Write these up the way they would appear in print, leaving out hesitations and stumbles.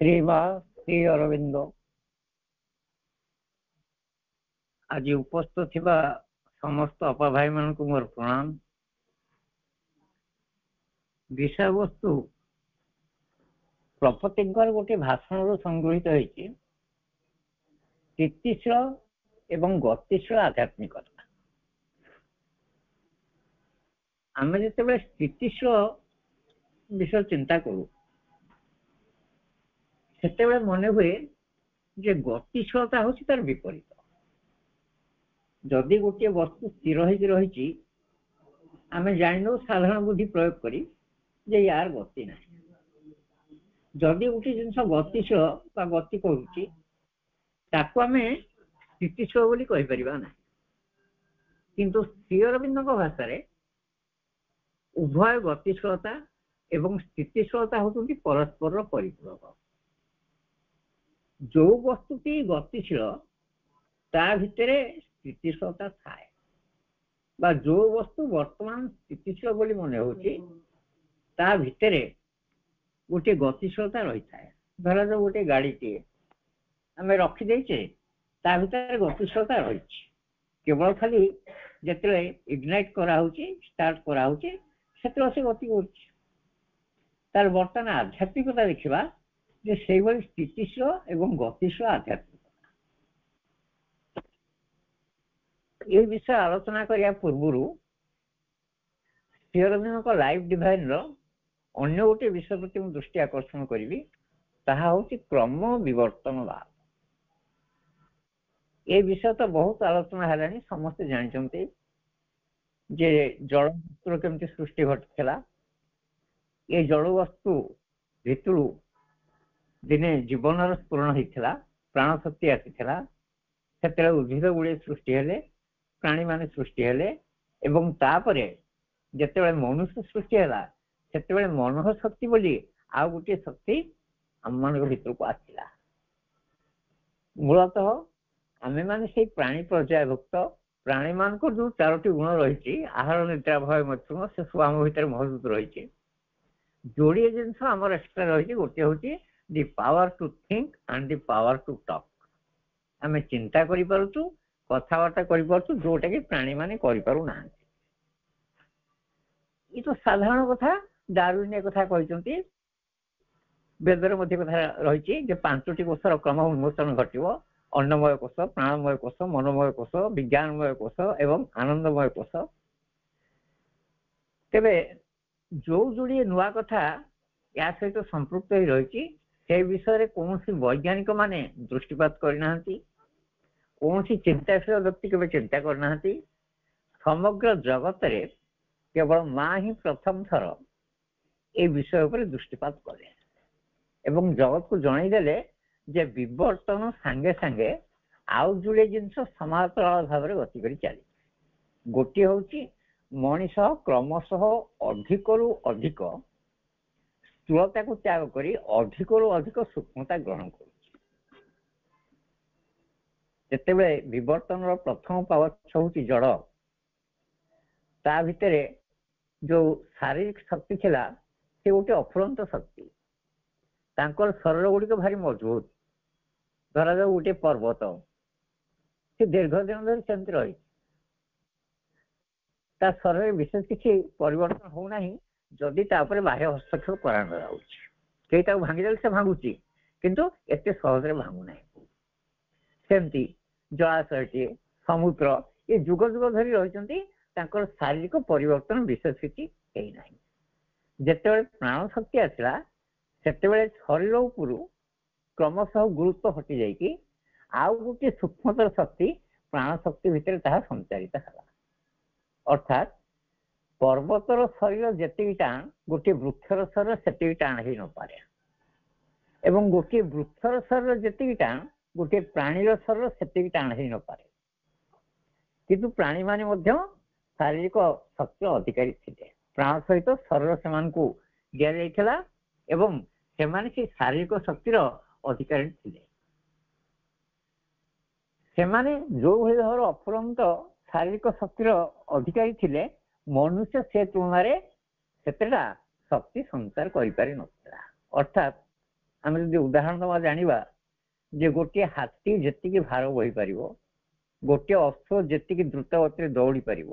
श्रीमा श्री अरविंद आज उपस्थित थिबा समस्त अपा भाई मान को मोर प्रणाम। विषय वस्तु प्रपतिंकर गोटे भाषण संग्रहित होइछि स्थितिशील एवं गतिशील आध्यात्मिकता। आम जिते स्थितिशील विषय चिंता करूँ से मन हुए जे गतिशीलता हूँ तार विपरीत। जदि गोटे वस्तु स्थिर रही आम जान साधारण बुद्धि प्रयोग करी जे यार गति ना। जदि गोटे जिनस गतिशील बा गति करुच्ची ताकू आम स्थितिशील बोली कहि परिबा ना। किंतु श्री अरविंद भाषा रे उभय गतिशीलता एवं स्थितिशीलता होती परस्पर परिपूरक। जो वस्तुटी गतिशील ता भितरे स्थितिशीलता थाए बा जो वस्तु वर्तमान स्थितिशील बोली मन होची ता भितरे गोटे गतिशीलता रही थाए। धरा जो गोटे गाड़ी टी आम रखी देचे ता भितर गतिशीलता रही केवल खाली जिते इग्नाइट करा होची स्टार्ट करा होची सेते से गति करछि। तार वर्तमान आध्यात्मिकता देखिबा जे से स्थितिशील एवं गतिशील आध्यात्मिकता ये विषय आलोचना करिया पूर्व श्री अरविंद लाइफ डिवाइन अन्य गोटे विषय प्रति दृष्टि आकर्षण करी ताहा होची क्रम विवर्तनवाद। ये विषय तो बहुत आलोचना है समस्ते जानते जे जल वस्तु केमती सृष्टि घटिला। ये जल वस्तु भितरु दिने जीवन स्फुरण होता प्राण शक्ति आसीला से उद्भिद गुड़े सृष्टि हेले प्राणी माने सृष्टि हेले एवं तापरे जेते मनुष्य सृष्टि है से मन शक्ति बोली आ गोटे शक्ति आम मान भर को आसला। मूलतः आमे माने से प्राणी पर्यायभुक्त प्राणी मान जो 4टी गुण रही आहार निद्रा भय मध्यम से सब आम भर मौजूद रही। जोड़े जिनस आम एक्सट्रा रही गोटे हूँ the power to think and the power to talk। आमे चिंता करि परछु कथावार्ता करि परछु जोटा कि प्राणी माने करि पारु ना। ये तो साधारण कथा डार्विन कथा कहिसंती वेदर मध्य कथा रही जे 5टी कोषर क्रम उन्मोचन घटिव अन्नमय कोष प्राणमय कोष मनोमय कोष विज्ञानमय कोष एवं आनंदमय कोष। तेबे जो जोड़े नुआ कथा या सहित संपृक्त ही रही से विषय कौन वैज्ञानिक माने दृष्टिपात करना कौन चिंताशील व्यक्ति के चिंता करना। समग्र जगत रे केवल माँ ही प्रथम थर ए विषय पर दृष्टिपात करे एवं जगत को जनईदेले जे विवर्तन सांगे सांगे आउ जुड़े जिनस समांतराल भाव में गति कर चली। गोटे हूँ मनीष क्रमशः अधिकरु अधिक स्थूलता को त्याग करी अधिकरु अधिक सूक्ष्मता ग्रहण करते विवर्तन प्रथम पावच हूँ जड़ ता भितर जो शारीरिक शक्ति थिला से गोटे अफुरंत शक्ति तांकर शरीर गुड़िक भारी मजबूत। धरा जाऊ गोटे पर्वत से दीर्घ दिन धरी सेमती रही शरीर विशेष किसी परिवर्तन होना जदि बाह्य हस्तक्षेप करा भांगी से भांगुची किंतु एत सहज भांगुना। सेमती जलाशय समुद्र ये जुग जुग धरी रही शारीरिक परिवर्तन विशेष किसी जिते प्राण शक्ति आसला से शरीर उपरू क्रमशः गुरुत्व हटि जाइए आउ गोटे सूक्ष्मतर शक्ति प्राण शक्ति भितर संचारित है। अर्थात पर्वतर शरीर जेतिकी टाण गोटे वृक्षर शरीर से टाण हो न पारे एवं गोटे वृक्षर शरीर जेतिकी टाण गोटे प्राणीर शरीर से टाण हो न पारे। किंतु प्राणी माने मध्य शारीरिक शक्ति अधिकारी थे प्राण सहित शरीर से दि जाइथिला एवं से शारीरिक शक्तिर अधिकारी थे। सेमाने जो भाई भाव अफुरंत शारीरिक शक्तिर अधिकारी थिले मनुष्य से तुलना से शक्ति संचार कर। अर्थात ଆମେ ଯଦି ଉଦାହରଣ ଦେବା ଜାଣିବା ଯେ ଗୋଟିଏ ହାତୀ ଯେତିକି ଭାର ବୋହିପାରିବ, ଗୋଟିଏ ଅଶ୍ଵ ଯେତିକି ଦ୍ରୁତ ଗତିରେ ଦୌଡ଼ି ପାରିବ,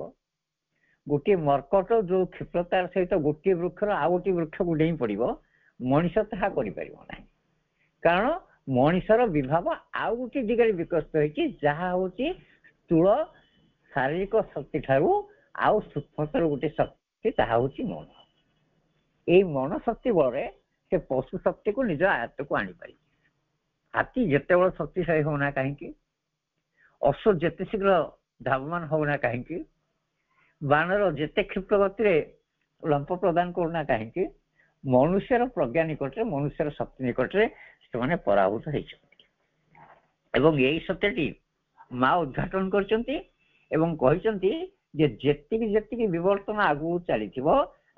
ଗୋଟିଏ ମର୍କଟ ଯୋଉ କ୍ଷିପ୍ରତାର ସହିତ ଗୋଟିଏ ବୃକ୍ଷର ଆଉ ଗୋଟିଏ ବୃକ୍ଷକୁ ଡେଇଁ ପଡ଼ିବ, ମଣିଷ ତାହା କରିପାରିବ ନାହିଁ। କାରଣ ମଣିଷର ବିଭାବ ଆଉ ଗୋଟିଏ ଦିଗରେ ବିକଶିତ ହେଇଛି, ଯାହା ହଉଛି ସ୍ଥୂଳ ଶାରୀରିକ ଶକ୍ତି ଠାରୁ ଆଉ ସୂକ୍ଷ୍ମତର ଗୋଟେ ଶକ୍ତି, ତାହା ହଉଛି ମନ। ଏଇ ମନ ଶକ୍ତି ବଳରେ ସେ ପଶୁ ଶକ୍ତିକୁ ନିଜ ଆୟତ୍ତକୁ ଆଣିପାରିବ। ହାତୀ ଯେତେବେଳେ ଶକ୍ତିଶାଳୀ ହଉନା କାହିଁକି, ଅଶ୍ଵ ଯେତେ ଶୀଘ୍ର ଧାବମାନ ହଉନା କାହିଁକି, ବାନର ଯେତେ କ୍ଷିପ୍ର ଗତିରେ ଲମ୍ପ ପ୍ରଦାନ କରୁନା କାହିଁକି, ମନୁଷ୍ୟର ପ୍ରଜ୍ଞା ନିକଟରେ, ମନୁଷ୍ୟର ଶକ୍ତି ନିକଟରେ ସେମାନେ ପରାଭୂତ ହେଇଛନ୍ତି। ଏବଂ ଏଇ ସତ୍ୟଟି ମା ଉଦ୍ଘାଟନ କରିଛନ୍ତି ଏବଂ କହିଛନ୍ତି ଯେ ଯେତିକି ଯେତିକି ବିବର୍ତ୍ତନ ଆଗକୁ ଚାଲିଥିବ,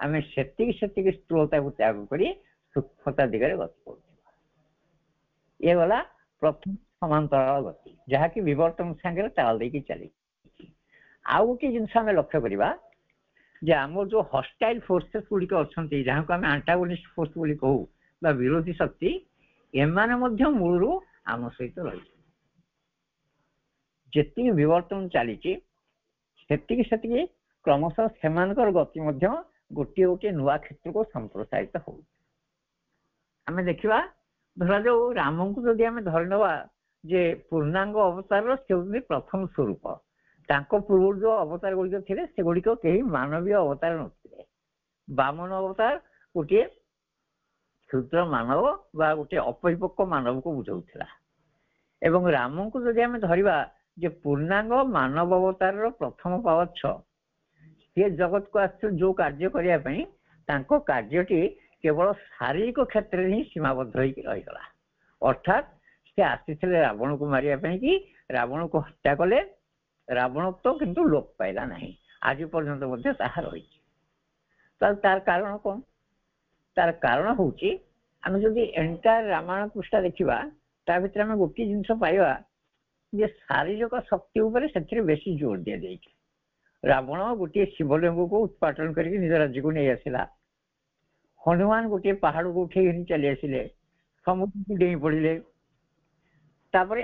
ଆମେ ସେତିକି ସେତିକି ସ୍ଥୂଳତାକୁ ତ୍ୟାଗ କରି ସୂକ୍ଷ୍ମତା ଦିଗରେ ଗତି କରୁଥିବା। ଏ ଗଲା ପ୍ରଥମ ସମାନ୍ତରାଳ ଗତି, ଯାହାକି ବିବର୍ତ୍ତନ ସାଙ୍ଗରେ ତାଳ ଦେଇକି ଚାଲିଛି। ଆଉ ଗୋଟିଏ ଜିନିଷ ଆମେ ଲକ୍ଷ୍ୟ କରିବା ଯେ ଆମର ଯୋଉ ହଷ୍ଟାଇଲ ଫୋର୍ସେସ୍ ଗୁଡ଼ିକ ଅଛନ୍ତି, ଯାହାକୁ ଆମେ ଆଣ୍ଟାଗୋନିଷ୍ଟ ଫୋର୍ସ ବୋଲି କହୁ ବା ବିରୋଧୀ ଶକ୍ତି, ଏମାନେ ମଧ୍ୟ ମୂଳରୁ ଆମ ସହିତ ରହିଛନ୍ତି। ଯେତିକି ବିବର୍ତ୍ତନ ଚାଲିଛି ସେତିକି ସେତିକି କ୍ରମଶଃ ସେମାନଙ୍କର ଗତି ମଧ୍ୟ ଗୋଟିଏ ଗୋଟିଏ ନୂଆ କ୍ଷେତ୍ରକୁ ସମ୍ପ୍ରସାରିତ ହଉଛି। ଆମେ ଦେଖିବା, ଧରାଯାଉ ରାମଙ୍କୁ ଯଦି ଆମେ ଧରିନେବା ଯେ ପୂର୍ଣ୍ଣାଙ୍ଗ ଅବତାରର ସେ ହେଉଛନ୍ତି ପ୍ରଥମ ସ୍ୱରୂପ। ତାଙ୍କ ପୂର୍ବରୁ ଯୋଉ ଅବତାର ଗୁଡ଼ିକ ଥିଲେ ସେଗୁଡ଼ିକ କେହି ମାନବୀୟ ଅବତାର ନଥିଲେ। ବାମନ ଅବତାର ଗୋଟିଏ କ୍ଷୁଦ୍ର ମାନବ ବା ଗୋଟିଏ ଅପରିପକ୍ୱ ମାନବକୁ ବୁଝାଉଥିଲା। ଏବଂ ରାମଙ୍କୁ ଯଦି ଆମେ ଧରିବା ଯେ ପୂର୍ଣ୍ଣାଙ୍ଗ ମାନବ ଅବତାରର ପ୍ରଥମ ପାବଚ୍ଛ, ସିଏ ଜଗତକୁ ଆସିଥିଲେ ଯୋଉ କାର୍ଯ୍ୟ କରିବା ପାଇଁ, ତାଙ୍କ କାର୍ଯ୍ୟଟି କେବଳ ଶାରୀରିକ କ୍ଷେତ୍ରରେ ହିଁ ସୀମାବଦ୍ଧ ହେଇକି ରହିଗଲା। ଅର୍ଥାତ୍ ସେ ଆସିଥିଲେ ରାବଣକୁ ମାରିବା ପାଇଁ କି ରାବଣକୁ ହତ୍ୟା କଲେ, ରାବଣତ୍ୱ କିନ୍ତୁ ଲୋପ ପାଇଲା ନାହିଁ, ଆଜି ପର୍ଯ୍ୟନ୍ତ ମଧ୍ୟ ତାହା ରହିଛି। ତାର କାରଣ କ'ଣ? ତାର କାରଣ ହଉଛି, ଆମେ ଯଦି ଏଣ୍ଟାୟାର ରାମାୟଣ ପୃଷ୍ଠା ଦେଖିବା, ତା ଭିତରେ ଆମେ ଗୋଟିଏ ଜିନିଷ ପାଇବା ଯେ ଶାରୀରିକ ଶକ୍ତି ଉପରେ ସେଥିରେ ବେଶୀ ଜୋର ଦିଆଯାଇଛି। ରାବଣ ଗୋଟିଏ ଶିବଲିଙ୍ଗକୁ ଉତ୍ପାଟନ କରିକି ନିଜ ରାଜ୍ୟକୁ ନେଇ ଆସିଲା। ହନୁମାନ ଗୋଟିଏ ପାହାଡ଼କୁ ଉଠେଇ ଚାଲି ଆସିଲେ, ସମୁଦ୍ରକୁ ଡେଇଁ ପଡ଼ିଲେ, ତାପରେ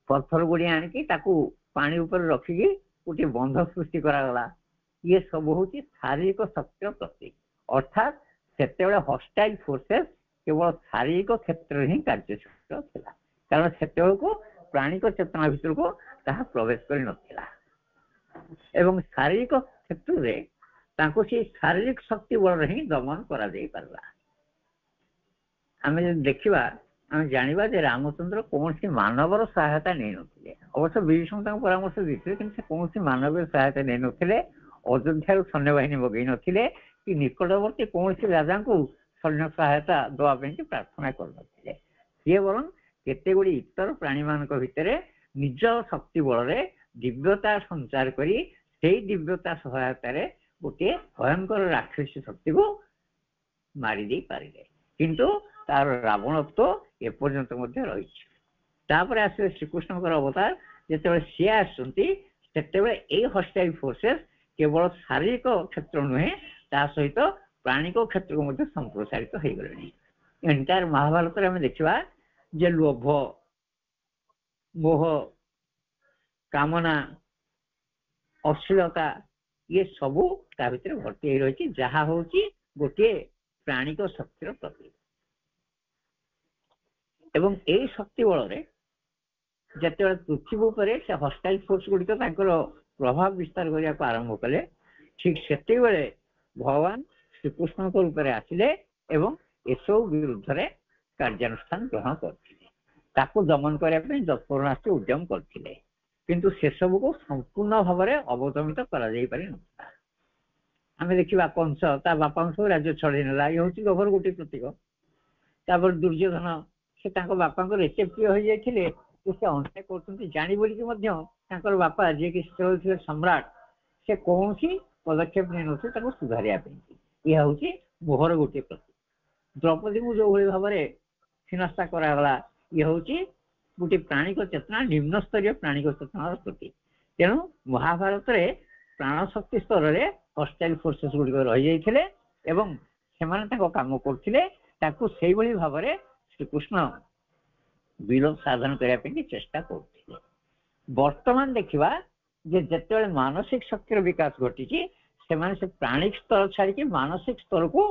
ପଥର ଗୁଡ଼ିଏ ଆଣିକି ତାକୁ ପାଣି ଉପରେ ରଖିକି ଗୋଟିଏ ବନ୍ଧ ସୃଷ୍ଟି କରାଗଲା। ଇଏ ସବୁ ହଉଛି ଶାରୀରିକ ଶକ୍ତିର ପ୍ରତୀକ। ଅର୍ଥାତ୍ ସେତେବେଳେ ହଷ୍ଟାଇଲ ଫୋର୍ସେସ୍ କେବଳ ଶାରୀରିକ କ୍ଷେତ୍ରରେ ହିଁ କାର୍ଯ୍ୟଶୀଳ ଥିଲା, କାରଣ ସେତେବେଳକୁ ପ୍ରାଣିକ ଚେତନା ଭିତରକୁ ତାହା ପ୍ରବେଶ କରିନଥିଲା। ଏବଂ ଶାରୀରିକ କ୍ଷେତ୍ରରେ ତାଙ୍କୁ ସେଇ ଶାରୀରିକ ଶକ୍ତି ବଳରେ ହିଁ ଦମନ କରାଯାଇ ପାରିଲା। ଆମେ ଯଦି ଦେଖିବା, ଆମେ ଜାଣିବା ଯେ ରାମଚନ୍ଦ୍ର କୌଣସି ମାନବର ସହାୟତା ନେଇନଥିଲେ। ଅବଶ୍ୟ ବିଭୀଷଣ ତାଙ୍କୁ ପରାମର୍ଶ ଦେଇଥିଲେ, କିନ୍ତୁ ସେ କୌଣସି ମାନବୀୟ ସହାୟତା ନେଇନଥିଲେ, ଅଯୋଧ୍ୟାରୁ ସୈନ୍ୟବାହିନୀ ମଗେଇ ନଥିଲେ, କି ନିକଟବର୍ତ୍ତୀ କୌଣସି ରାଜାଙ୍କୁ ସୈନ୍ୟ ସହାୟତା ଦେବା ପାଇଁ ପ୍ରାର୍ଥନା କରିନଥିଲେ। ସିଏ ବରଂ କେତେ ଗୁଡ଼ିଏ ଇତର ପ୍ରାଣୀମାନଙ୍କ ଭିତରେ ନିଜ ଶକ୍ତି ବଳରେ ଦିବ୍ୟତା ସଞ୍ଚାର କରି ସେଇ ଦିବ୍ୟତା ସହାୟତାରେ ଗୋଟିଏ ଭୟଙ୍କର ରାକ୍ଷସୀ ଶକ୍ତିକୁ ମାରିଦେଇ ପାରିଲେ। କିନ୍ତୁ ତାର ରାବଣତ୍ୱ ଏପର୍ଯ୍ୟନ୍ତ ମଧ୍ୟ ରହିଛି। ତାପରେ ଆସିଲେ ଶ୍ରୀକୃଷ୍ଣଙ୍କର ଅବତାର। ଯେତେବେଳେ ସିଏ ଆସୁଛନ୍ତି, ସେତେବେଳେ ଏଇ ହଷ୍ଟାଇଲ ଫୋର୍ସେସ୍ କେବଳ ଶାରୀରିକ କ୍ଷେତ୍ର ନୁହେଁ, ତା ସହିତ ପ୍ରାଣିକ କ୍ଷେତ୍ରକୁ ମଧ୍ୟ ସମ୍ପ୍ରସାରିତ ହେଇଗଲେଣି। ଏଣ୍ଟାୟାର ମହାଭାରତରେ ଆମେ ଦେଖିବା ଯେ ଲୋଭ, ମୋହ, କାମନା, ଅଶ୍ଳୀଳତା, ଇଏ ସବୁ ତା ଭିତରେ ଭର୍ତ୍ତି ହେଇ ରହିଛି, ଯାହା ହଉଛି ଗୋଟିଏ ପ୍ରାଣିକ ଶକ୍ତିର ପ୍ରତୀକ। ଏବଂ ଏଇ ଶକ୍ତି ବଳରେ ଯେତେବେଳେ ପୃଥିବୀ ଉପରେ ସେ ହଷ୍ଟାଇଲ ଫୋର୍ସ ଗୁଡ଼ିକ ତାଙ୍କର ପ୍ରଭାବ ବିସ୍ତାର କରିବାକୁ ଆରମ୍ଭ କଲେ, ଠିକ୍ ସେତେବେଳେ ଭଗବାନ ଶ୍ରୀକୃଷ୍ଣଙ୍କ ରୂପରେ ଆସିଲେ ଏବଂ ଏସବୁ ବିରୁଦ୍ଧରେ କାର୍ଯ୍ୟାନୁଷ୍ଠାନ ଗ୍ରହଣ କରିଥିଲେ। ତାକୁ ଦମନ କରିବା ପାଇଁ ଯତ୍ପରୋନାସ୍ତି ଉଦ୍ୟମ କରିଥିଲେ, କିନ୍ତୁ ସେସବୁକୁ ସମ୍ପୂର୍ଣ୍ଣ ଭାବରେ ଅବଦମିତ କରାଯାଇ ପାରିନଥିଲା। ଆମେ ଦେଖିବା କଂସ ତା ବାପାଙ୍କୁ ସବୁ ରାଜ୍ୟ ଛଡ଼େଇ ନେଲା, ଇଏ ହେଉଛି ଲୋଭର ଗୋଟିଏ ପ୍ରତୀକ। ତାପରେ ଦୁର୍ଯ୍ୟୋଧନ, ସେ ତାଙ୍କ ବାପାଙ୍କର ଏତେ ପ୍ରିୟ ହୋଇଯାଇଥିଲେ ଯେ ସେ ଅନ୍ୟାୟ କରୁଛନ୍ତି ଜାଣି ବୋଲିକି ମଧ୍ୟ ତାଙ୍କର ବାପା ଯିଏକି ସେତେବେଳେ ଥିଲେ ସମ୍ରାଟ, ସେ କୌଣସି ପଦକ୍ଷେପ ନେଇନଥିଲେ ତାକୁ ସୁଧାରିବା ପାଇଁ। ଇଏ ହେଉଛି ମୋହର ଗୋଟିଏ ପ୍ରତୀକ। ଦ୍ରୌପଦୀଙ୍କୁ ଯୋଉଭଳି ଭାବରେ ହିନସ୍ତା କରାଗଲା, ଇଏ ହେଉଛି ଗୋଟିଏ ପ୍ରାଣିକ ଚେତନା, ନିମ୍ନ ସ୍ତରୀୟ ପ୍ରାଣିକ ଚେତନାର ପ୍ରତୀକ। ତେଣୁ ମହାଭାରତରେ ପ୍ରାଣଶକ୍ତି ସ୍ତରରେ ହଷ୍ଟାଇଲ ଫୋର୍ସେସ୍ ଗୁଡ଼ିକ ରହିଯାଇଥିଲେ ଏବଂ ସେମାନେ ତାଙ୍କ କାମ କରୁଥିଲେ ତାକୁ ସେଇଭଳି ଭାବରେ ଶ୍ରୀକୃଷ୍ଣ ବିଲୋପ ସାଧନ କରିବା ପାଇଁ ଚେଷ୍ଟା କରୁଥିଲେ। ବର୍ତ୍ତମାନ ଦେଖିବା ଯେ ଯେତେବେଳେ ମାନସିକ ଶକ୍ତିର ବିକାଶ ଘଟିଛି ସେମାନେ ସେ ପ୍ରାଣିକ ସ୍ତର ଛାଡ଼ିକି ମାନସିକ ସ୍ତରକୁ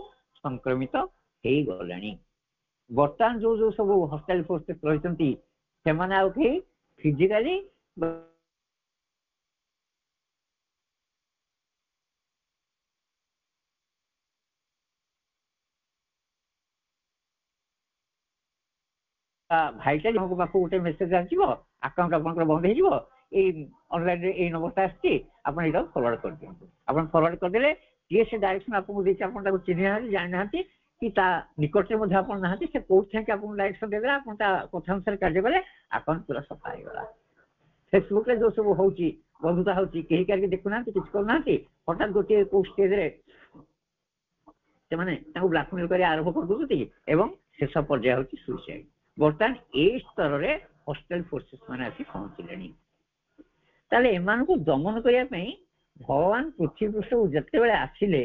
ସଂକ୍ରମିତ ହେଇଗଲେଣି। ବର୍ତ୍ତମାନ ଯୋଉ ଯୋଉ ସବୁ ହସ୍ଟାଇଲ ଫୋର୍ସେସ୍ ରହିଛନ୍ତି ସେମାନେ ଆଉ କେହି ଫିଜିକାଲି ଭାଇଟା ଜଣଙ୍କ ପାଖକୁ ଗୋଟେ ମେସେଜ ଆସିଯିବ, ଆକାଉଣ୍ଟ ଆପଣଙ୍କର ବନ୍ଦ ହେଇଯିବ, ଏଇ ଅନଲାଇନରେ ଏଇ ନମ୍ବରଟା ଆସିଛି, ଆପଣ ଏଇଟାକୁ ଫରୱାର୍ଡ କରିଦିଅନ୍ତୁ। ଆପଣ ଫରୱାର୍ଡ କରିଦେଲେ କିଏ ସେ ଡାଇରେକ୍ସନ ଆପଣଙ୍କୁ ଦେଇଛି ଆପଣ ତାକୁ ଚିହ୍ନି ନାହାନ୍ତି, ଜାଣିନାହାନ୍ତି, କି ତା ନିକଟରେ ମଧ୍ୟ ଆପଣ ନାହାନ୍ତି, ସେ କୋଉଠି ଥାଇକି ଆପଣଙ୍କୁ ଡାଇରେକ୍ସନ ଦେଇଦେଲା, ଆପଣ ତା କଥା ଅନୁସାରେ କାର୍ଯ୍ୟ କଲେ, ଆକାଉଣ୍ଟ ପୁରା ସଫା ହେଇଗଲା। ଫେସବୁକରେ ଯୋଉ ସବୁ ହଉଛି ବନ୍ଧୁତା ହଉଛି, କେହି କାହାକୁ ଦେଖୁନାହାନ୍ତି, କିଛି କରୁନାହାନ୍ତି, ହଠାତ୍ ଗୋଟିଏ କୋଉ ଷ୍ଟେଜରେ ସେମାନେ ତାଙ୍କୁ ବ୍ଲାକମେଲ କରି ଆରମ୍ଭ କରିଦଉଛନ୍ତି ଏବଂ ଶେଷ ପର୍ଯ୍ୟାୟ ହଉଛି ସୁଇସାଇଡ। ବର୍ତ୍ତମାନ ଏଇ ସ୍ତରରେ ହଷ୍ଟେଲ ଫୋର୍ସେସ୍ ମାନେ ଆସି ପହଞ୍ଚିଲେଣି। ତାହେଲେ ଏମାନଙ୍କୁ ଦମନ କରିବା ପାଇଁ ଭଗବାନ ପୃଥିବୀ ପୃଷ୍ଠକୁ ଯେତେବେଳେ ଆସିଲେ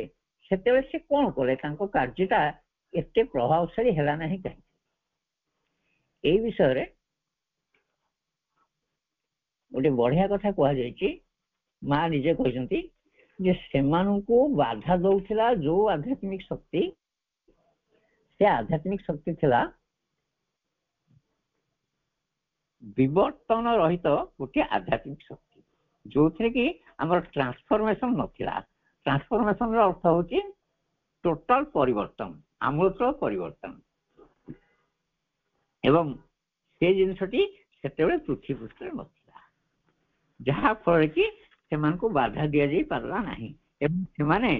ସେତେବେଳେ ସେ କ'ଣ କଲେ, ତାଙ୍କ କାର୍ଯ୍ୟଟା ଏତେ ପ୍ରଭାବଶାଳୀ ହେଲା ନାହିଁ କାହିଁକି? ଏଇ ବିଷୟରେ ଗୋଟେ ବଢିଆ କଥା କୁହାଯାଇଛି। ମା ନିଜେ କହିଛନ୍ତି ଯେ ସେମାନଙ୍କୁ ବାଧା ଦଉଥିଲା ଯୋଉ ଆଧ୍ୟାତ୍ମିକ ଶକ୍ତି, ସେ ଆଧ୍ୟାତ୍ମିକ ଶକ୍ତି ଥିଲା ବିବର୍ତ୍ତନ ରହିତ ଗୋଟିଏ ଆଧ୍ୟାତ୍ମିକ ଶକ୍ତି, ଯୋଉଥିରେ କି ଆମର ଟ୍ରାନ୍ସଫର୍ମେସନ ନଥିଲା। ଟ୍ରାନ୍ସଫର୍ମେସନର ଅର୍ଥ ହଉଛି ଟୋଟାଲ ପରିବର୍ତ୍ତନ, ଆମୂଳଚୂଳ ପରିବର୍ତ୍ତନ। ଏବଂ ସେ ଜିନିଷଟି ସେତେବେଳେ ପୃଥିବୀ ପୃଷ୍ଠରେ ନଥିଲା, ଯାହା ଫଳରେ କି ସେମାନଙ୍କୁ ବାଧା ଦିଆଯାଇ ପାରିଲା ନାହିଁ ଏବଂ ସେମାନେ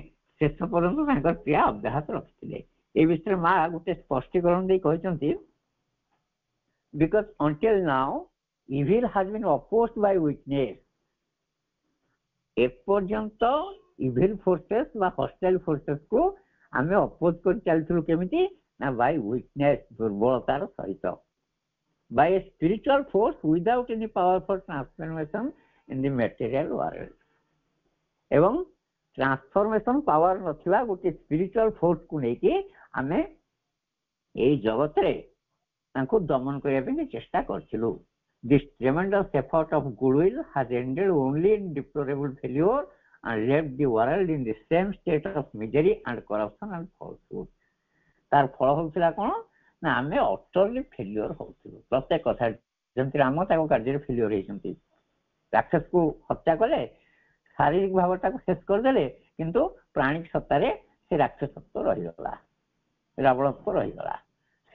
ଶେଷ ପର୍ଯ୍ୟନ୍ତ ତାଙ୍କର କ୍ରିୟା ଅବ୍ୟାହତ ରଖିଥିଲେ। ଏ ବିଷୟରେ ମା ଗୋଟେ ସ୍ପଷ୍ଟୀକରଣ ଦେଇ କହିଛନ୍ତି, because until now evil has been opposed by witness. ଏପର୍ଯ୍ୟନ୍ତ ଇଭିଲ ଫୋର୍ସେସ୍ ବା ହଷ୍ଟେଲ ଫୋର୍ସେସ୍ କୁ ଆମେ ଅପୋଜ କରି ଚାଲିଥିଲୁ କେମିତି ନା ବାଇ ୱିଟନେସ୍, ଦୁର୍ବଳତାର ସହିତ, by a spiritual force without any power for transformation in the material world. ଏବଂ ଟ୍ରାନ୍ସଫର୍ମେସନ ପାୱାର ନଥିବା ଗୋଟିଏ ସ୍ପିରିଚୁଆଲ ଫୋର୍ସକୁ ନେଇକି ଆମେ ଏଇ ଜଗତରେ ତାଙ୍କୁ ଦମନ କରିବା ପାଇଁ ଚେଷ୍ଟା କରିଥିଲୁ। This tremendous effort of goodwill has ended only in deplorable failure and left the world in the same state of misery and corruption and falsehood. ତାର ଫଳ ହଉଥିଲା କ'ଣ ନା ଆମେ ଅଟରଲି ଫେଲିୟର ହଉଥିଲୁ ପ୍ରତ୍ୟେକ କଥା। ଯେମିତି ରାମ ତାଙ୍କ କାର୍ଯ୍ୟରେ ଫେଲିୟର ହେଇଛନ୍ତି, ରାକ୍ଷସକୁ ହତ୍ୟା କଲେ, ଶାରୀରିକ ଭାବଟାକୁ ଶେଷ କରିଦେଲେ, କିନ୍ତୁ ପ୍ରାଣିକ ସତ୍ତାରେ ସେ ରାକ୍ଷସତ୍ୱ ରହିଗଲା, ରାବଣତ୍ୱ ରହିଗଲା।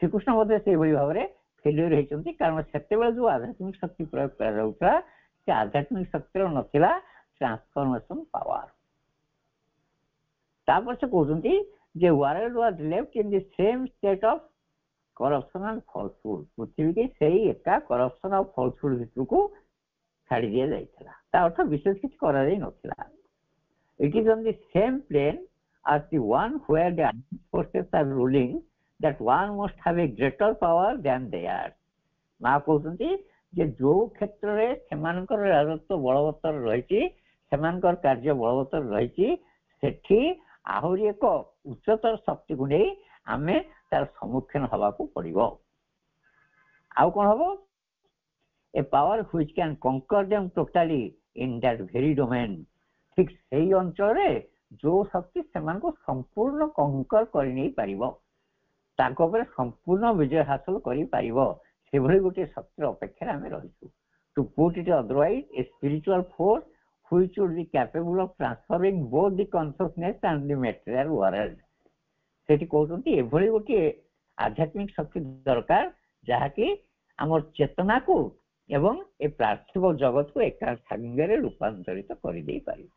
ଶ୍ରୀକୃଷ୍ଣ ମଧ୍ୟ ସେଇଭଳି ଭାବରେ ଫେଲିୟର ହେଇଛନ୍ତି, କାରଣ ସେତେବେଳେ ଯୋଉ ଆଧ୍ୟାତ୍ମିକ ଶକ୍ତି ପ୍ରୟୋଗ କରାଯାଉଥିଲା ସେ ଆଧ୍ୟାତ୍ମିକ ଶକ୍ତିର ନଥିଲା ଟ୍ରାନ୍ସଫର୍ମେସନ ପାୱାର। ତାପରେ ସେ କହୁଛନ୍ତି ଯେ world was left in the same state of corruption and falsehood. ପୃଥିବୀକି ସେଇ ଏକା କରପସନ ଆଉ ଫଲସହୁଡ ଭିତରକୁ ଛାଡ଼ି ଦିଆଯାଇଥିଲା, ତା ଅର୍ଥ ବିଶେଷ କିଛି କରାଯାଇ ନଥିଲା। It is on the same plane as the one where the forces are ruling, that one must have a greater power than theirs. ମା କହୁଛନ୍ତି ଯେ ଯୋଉ କ୍ଷେତ୍ରରେ ସେମାନଙ୍କର ରାଜତ୍ୱ ବଳବତ୍ତର ରହିଛି, ସେମାନଙ୍କର କାର୍ଯ୍ୟ ବଳବତ୍ତର ରହିଛି, ସେଠି ଆହୁରି ଏକ ଉଚ୍ଚତର ଶକ୍ତିକୁ ନେଇ ଆମେ ତାର ସମ୍ମୁଖୀନ ହେବାକୁ ପଡିବ। ଆଉ କ'ଣ ହବ? ଏ power which can conquer them totally in that very domain. ଠିକ ସେଇ ଅଞ୍ଚଳରେ ଯୋଉ ଶକ୍ତି ସେମାନଙ୍କୁ ସମ୍ପୂର୍ଣ୍ଣ କଙ୍କର କରି ନେଇ ପାରିବ, ତାଙ୍କ ଉପରେ ସମ୍ପୂର୍ଣ୍ଣ ବିଜୟ ହାସଲ କରିପାରିବ, ସେଭଳି ଗୋଟିଏ ଶକ୍ତିର ଅପେକ୍ଷାରେ ଆମେ ରହିଛୁ। To put it otherwise, a spiritual force which would be capable of transforming both the consciousness and the material world. ସେଠି କହୁଛନ୍ତି ଏଭଳି ଗୋଟିଏ ଆଧ୍ୟାତ୍ମିକ ଶକ୍ତି ଦରକାର ଯାହାକି ଆମର ଚେତନାକୁ ଏବଂ ଏ ପାର୍ଥିବ ଜଗତକୁ ଏକା ସାଙ୍ଗରେ ରୂପାନ୍ତରିତ କରିଦେଇ ପାରିବ।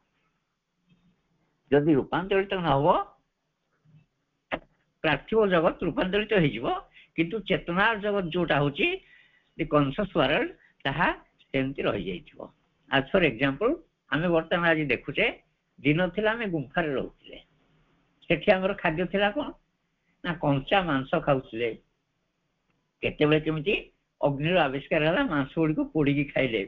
ଯଦି ରୂପାନ୍ତରିତ ନ ହବ, ପାର୍ଥିବ ଜଗତ ରୂପାନ୍ତରିତ ହେଇଯିବ, କିନ୍ତୁ ଚେତନାର ଜଗତ ଯୋଉଟା ହଉଛି ଦି କନସିୟସ୍ ୱାର୍ଲଡ, ତାହା ସେମିତି ରହିଯାଇଥିବ। ଆଜ୍ ଫର ଏକ୍ସାମ୍ପଲ, ଆମେ ବର୍ତ୍ତମାନ ଆଜି ଦେଖୁଛେ ଦିନ ଥିଲା ଆମେ ଗୁମ୍ଫାରେ ରହୁଥିଲେ, ସେଠି ଆମର ଖାଦ୍ୟ ଥିଲା କ'ଣ ନା କଞ୍ଚା ମାଂସ ଖାଉଥିଲେ। କେତେବେଳେ କେମିତି ଅଗ୍ନିର ଆବିଷ୍କାର ହେଲା, ମାଂସ ଗୁଡ଼ିକୁ ପୋଡ଼ିକି ଖାଇଲେ,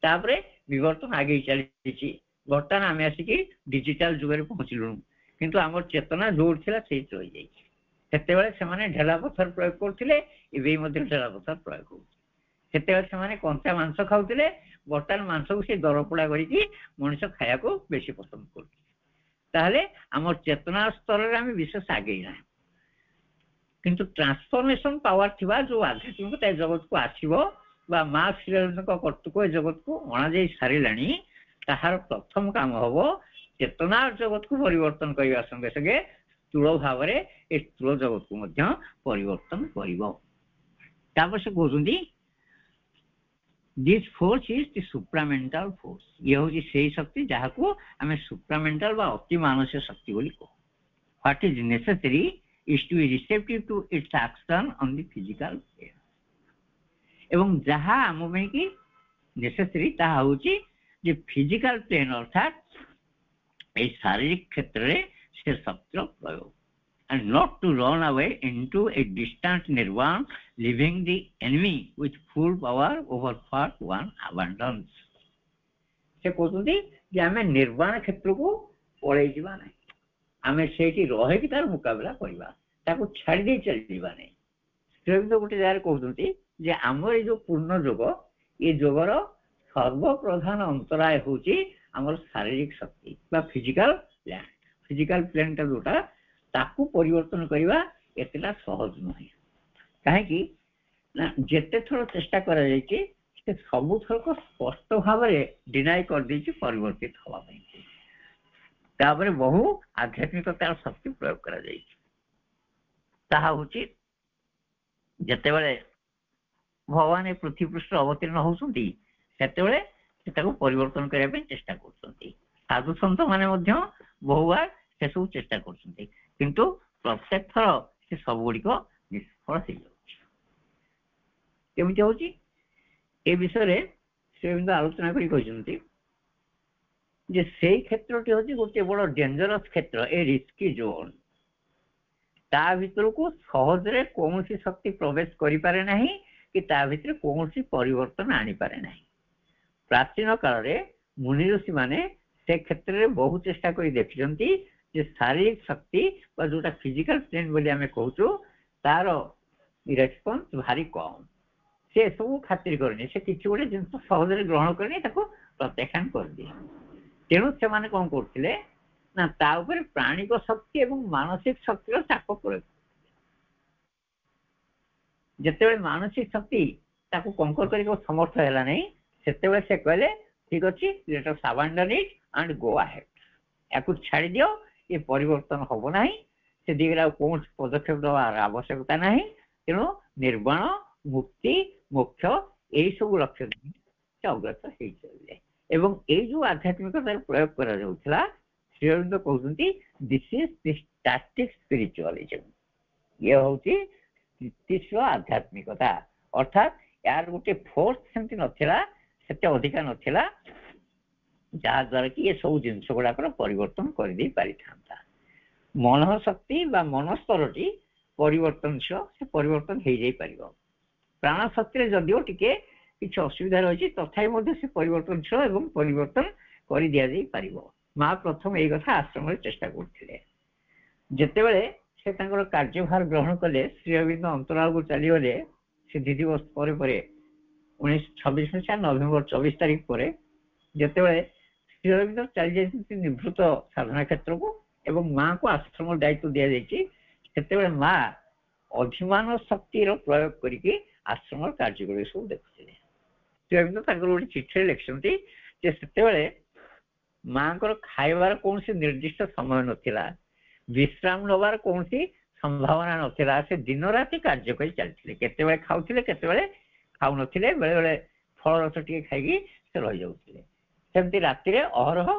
ତାପରେ ବିବର୍ତ୍ତନ ଆଗେଇ ଚାଲିଛି। ବର୍ତ୍ତମାନ ଆମେ ଆସିକି ଡିଜିଟାଲ ଯୁଗରେ ପହଞ୍ଚିଲୁଣୁ, କିନ୍ତୁ ଆମର ଚେତନା ଯୋଉଠି ଥିଲା ସେଇଠି ରହିଯାଇଛି। ସେତେବେଳେ ସେମାନେ ଢେଲା ପଥର ପ୍ରୟୋଗ କରୁଥିଲେ, ଏବେ ମଧ୍ୟ ଢେଲା ପଥର ପ୍ରୟୋଗ କରୁଥିଲେ। ସେତେବେଳେ ସେମାନେ କଞ୍ଚା ମାଂସ ଖାଉଥିଲେ, ବର୍ତ୍ତମାନ ମାଂସକୁ ସେ ଦରପୋଡ଼ା କରିକି ମଣିଷ ଖାଇବାକୁ ବେଶୀ ପସନ୍ଦ କରୁଛି। ତାହେଲେ ଆମର ଚେତନା ସ୍ତରରେ ଆମେ ବିଶେଷ ଆଗେଇ ନାହିଁ, କିନ୍ତୁ ଟ୍ରାନ୍ସଫର୍ମେସନ ପାୱାର ଥିବା ଯୋଉ ଆଧ୍ୟାତ୍ମିକତା ଏ ଜଗତକୁ ଆସିବ ବା ମା ଶ୍ରୀରବୀନ୍ଦ୍ରଙ୍କ କର୍ତ୍ତୃକ ଏ ଜଗତକୁ ଅଣାଯାଇ ସାରିଲାଣି, ତାହାର ପ୍ରଥମ କାମ ହବ ଚେତନା ଜଗତକୁ ପରିବର୍ତ୍ତନ କରିବା ସଙ୍ଗେ ସଙ୍ଗେ ସ୍ଥୂଳ ଭାବରେ ଏ ସ୍ଥୂଳ ଜଗତକୁ ମଧ୍ୟ ପରିବର୍ତ୍ତନ କରିବ। ତାପରେ ସେ କହୁଛନ୍ତି this force is the supramental force. ଇଏ ହଉଛି ସେଇ ଶକ୍ତି ଯାହାକୁ ଆମେ ସୁପ୍ରାମେଣ୍ଟାଲ ବା ଅତି ମାନସିକ ଶକ୍ତି ବୋଲି କହୁ। What is necessary is to be receptive to its action on the physical plane। ଏବଂ ଯାହା ଆମ ପାଇଁ କି ନେସେସରି ତାହା ହଉଛି ଯେ ଫିଜିକାଲ ପ୍ଲେନ୍ ଅର୍ଥାତ୍ এই ଶାରୀରିକ କ୍ଷେତ୍ରରେ ସେ ଶକ୍ତିର ପ୍ରୟୋଗ, and not to run away into a distant nirvana leaving the enemy with full power over part one abundance। ସେ କହୁଛନ୍ତି ଯେ ଆମେ ନିର୍ବାଣ କ୍ଷେତ୍ରକୁ ପଳେଇ ଯିବା ନାହିଁ, ଆମେ ସେଇଠି ରହିକି ତାର ମୁକାବିଲା କରିବା, ତାକୁ ଛାଡ଼ି ଦେଇ ଚାଲିଯିବା ନାହିଁ। ଶ୍ରୀରବିନ୍ଦ ଗୋଟେ ଜାଗାରେ କହୁଛନ୍ତି ଯେ ଆମର ଏଇ ଯୋଉ ପୂର୍ଣ୍ଣ ଯୋଗ, ଏ ଯୋଗର ସର୍ବପ୍ରଧାନ ଅନ୍ତରାୟ ହଉଛି ଆମର ଶାରୀରିକ ଶକ୍ତି ବା ଫିଜିକାଲ ପ୍ଲାନ୍। ଫିଜିକାଲ ପ୍ଲାନ୍ଟା ଯୋଉଟା ତାକୁ ପରିବର୍ତ୍ତନ କରିବା ଏତେଟା ସହଜ ନୁହେଁ। କାହିଁକି ନା ଯେତେ ଥର ଚେଷ୍ଟା କରାଯାଇଛି ସେ ସବୁଥରକ ସ୍ପଷ୍ଟ ଭାବରେ ଡିନାଇ କରିଦେଇଛି ପରିବର୍ତ୍ତିତ ହବା ପାଇଁ। ତାପରେ ବହୁ ଆଧ୍ୟାତ୍ମିକତାର ଶକ୍ତି ପ୍ରୟୋଗ କରାଯାଇଛି। ତାହା ହଉଛି ଯେତେବେଳେ ଭଗବାନ ଏ ପୃଥିବୀ ପୃଷ୍ଠରେ ଅବତୀର୍ଣ୍ଣ ହଉଛନ୍ତି ସେତେବେଳେ ସେ ତାକୁ ପରିବର୍ତ୍ତନ କରିବା ପାଇଁ ଚେଷ୍ଟା କରୁଛନ୍ତି। ସାଧୁ ସନ୍ଥ ମାନେ ମଧ୍ୟ ବହୁବାର ସେସବୁ ଚେଷ୍ଟା କରୁଛନ୍ତି, କିନ୍ତୁ ପ୍ରତ୍ୟେକ ଥର ସେ ସବୁଗୁଡ଼ିକ ନିଷ୍ଫଳ ହେଇଯାଉଛି। କେମିତି ହଉଛି ଏ ବିଷୟରେ ଶ୍ରୀରବିନ୍ଦ ଆଲୋଚନା କରି କହିଛନ୍ତି ଯେ ସେଇ କ୍ଷେତ୍ରଟି ହଉଛି ଗୋଟେ ବଡ ଡେଞ୍ଜରସ୍ କ୍ଷେତ୍ର, ଏ ରିସ୍କି ଜୋନ୍। ତା ଭିତରକୁ ସହଜରେ କୌଣସି ଶକ୍ତି ପ୍ରବେଶ କରିପାରେ ନାହିଁ କି ତା ଭିତରେ କୌଣସି ପରିବର୍ତ୍ତନ ଆଣିପାରେ ନାହିଁ। ପ୍ରାଚୀନ କାଳରେ ମୁନି ଋଷି ମାନେ ସେ କ୍ଷେତ୍ରରେ ବହୁ ଚେଷ୍ଟା କରି ଦେଖିଛନ୍ତି ଯେ ଶାରୀରିକ ଶକ୍ତି ବା ଯୋଉଟା ଫିଜିକାଲ ପ୍ଲେନ୍ ବୋଲି ଆମେ କହୁଛୁ ତାର ରେସ୍ପନ୍ସ ଭାରି କମ୍। ସେ ସବୁ ଖାତିର କରେନି, ସେ କିଛି ଗୋଟେ ଜିନିଷ ସହଜରେ ଗ୍ରହଣ କରେନି, ତାକୁ ପ୍ରତ୍ୟାଖ୍ୟାନ କରିଦିଏ। ତେଣୁ ସେମାନେ କ'ଣ କରୁଥିଲେ ନା ତା ଉପରେ ପ୍ରାଣିକ ଶକ୍ତି ଏବଂ ମାନସିକ ଶକ୍ତିର ଚାପ ପ୍ରୟୋଗ। ଯେତେବେଳେ ମାନସିକ ଶକ୍ତି ତାକୁ କଙ୍କର କରିବାକୁ ସମର୍ଥ ହେଲା ନାହିଁ, ସେତେବେଳେ ସେ କହିଲେ ଠିକ ଅଛି, ଲେଟ୍ ଅସ୍ ଆବାଣ୍ଡନ୍ ଇଟ୍ ଆଣ୍ଡ ଗୋ ଆହେଡ୍। ୟାକୁ ଛାଡ଼ି ଦିଅ, ଏ ପରିବର୍ତ୍ତନ ହବ ନାହିଁ, ସେ ଦିଗରେ ଆଉ କୌଣସି ପଦକ୍ଷେପ ଦେବାର ଆବଶ୍ୟକତା ନାହିଁ। ତେଣୁ ନିର୍ବାଣ, ମୁକ୍ତି, ମୋକ୍ଷ ଏଇସବୁ ଲକ୍ଷ୍ୟ ସେ ଅଗ୍ରସର ହେଇ ଚାଲିଲେ। ଏବଂ ଏଇ ଯୋଉ ଆଧ୍ୟାତ୍ମିକତାର ପ୍ରୟୋଗ କରାଯାଉଥିଲା, ଶ୍ରୀଅରବିନ୍ଦ କହୁଛନ୍ତି ଦିସ୍ ଇଜ୍ ଦି ଷ୍ଟାଟିକ୍ ସ୍ପିରିଚୁଆଲିଜମ। ଇଏ ହଉଛି ସ୍ଥିତିଶୀଳ ଆଧ୍ୟାତ୍ମିକତା, ଅର୍ଥାତ୍ ୟାର ଗୋଟେ ଫୋର୍ସ ସେମିତି ନଥିଲା, ସେତେ ଅଧିକା ନଥିଲା ଯାହା ଦ୍ୱାରା କି ଏ ସବୁ ଜିନିଷ ଗୁଡାକର ପରିବର୍ତ୍ତନ କରିଦେଇ ପାରିଥାନ୍ତା। ମନ ଶକ୍ତି ବା ମନ ସ୍ତରଟି ପରିବର୍ତ୍ତନଶୀଳ, ସେ ପରିବର୍ତ୍ତନ ହେଇଯାଇ ପାରିବ। ପ୍ରାଣ ଶକ୍ତିରେ ଯଦିଓ ଟିକେ କିଛି ଅସୁବିଧା ରହିଛି, ତଥାପି ମଧ୍ୟ ସେ ପରିବର୍ତ୍ତନଶୀଳ ଏବଂ ପରିବର୍ତ୍ତନ କରି ଦିଆଯାଇ ପାରିବ। ମା ପ୍ରଥମେ ଏଇ କଥା ଆଶ୍ରମରେ ଚେଷ୍ଟା କରୁଥିଲେ। ଯେତେବେଳେ ସେ ତାଙ୍କର କାର୍ଯ୍ୟଭାର ଗ୍ରହଣ କଲେ, ଶ୍ରୀଅରବିନ୍ଦ ଅନ୍ତରାଳକୁ ଚାଲିଗଲେ ସିଦ୍ଧି ଦିବସ ପରେ ପରେ 1926 ମସିହା ନଭେମ୍ବର 24 ତାରିଖ ପରେ, ଯେତେବେଳେ ଶ୍ରୀଅରବିନ୍ଦ ଚାଲି ଯାଇଛନ୍ତି ନିଭୃତ ସାଧନା କ୍ଷେତ୍ରକୁ ଏବଂ ମାଙ୍କୁ ଆଶ୍ରମ ଦାୟିତ୍ୱ ଦିଆଯାଇଛି, ସେତେବେଳେ ମା ଅଧିମାନ ଶକ୍ତିର ପ୍ରୟୋଗ କରିକି ଆଶ୍ରମର କାର୍ଯ୍ୟଗୁଡ଼ିକ ସବୁ ଦେଖୁଥିଲେ। ଶ୍ରୀଅରବିନ୍ଦ ତାଙ୍କର ଗୋଟେ ଚିଠିରେ ଲେଖିଛନ୍ତି ଯେ ସେତେବେଳେ ମାଙ୍କର ଖାଇବାର କୌଣସି ନିର୍ଦ୍ଦିଷ୍ଟ ସମୟ ନଥିଲା, ବିଶ୍ରାମ ନେବାର କୌଣସି ସମ୍ଭାବନା ନଥିଲା। ସେ ଦିନ ରାତି କାର୍ଯ୍ୟ କରି ଚାଲିଥିଲେ, କେତେବେଳେ ଖାଉଥିଲେ, କେତେବେଳେ ଖାଉନଥିଲେ, ବେଳେ ବେଳେ ଫଳରସ ଟିକେ ଖାଇକି ସେ ରହିଯାଉଥିଲେ। ସେମିତି ରାତିରେ ଅହରହ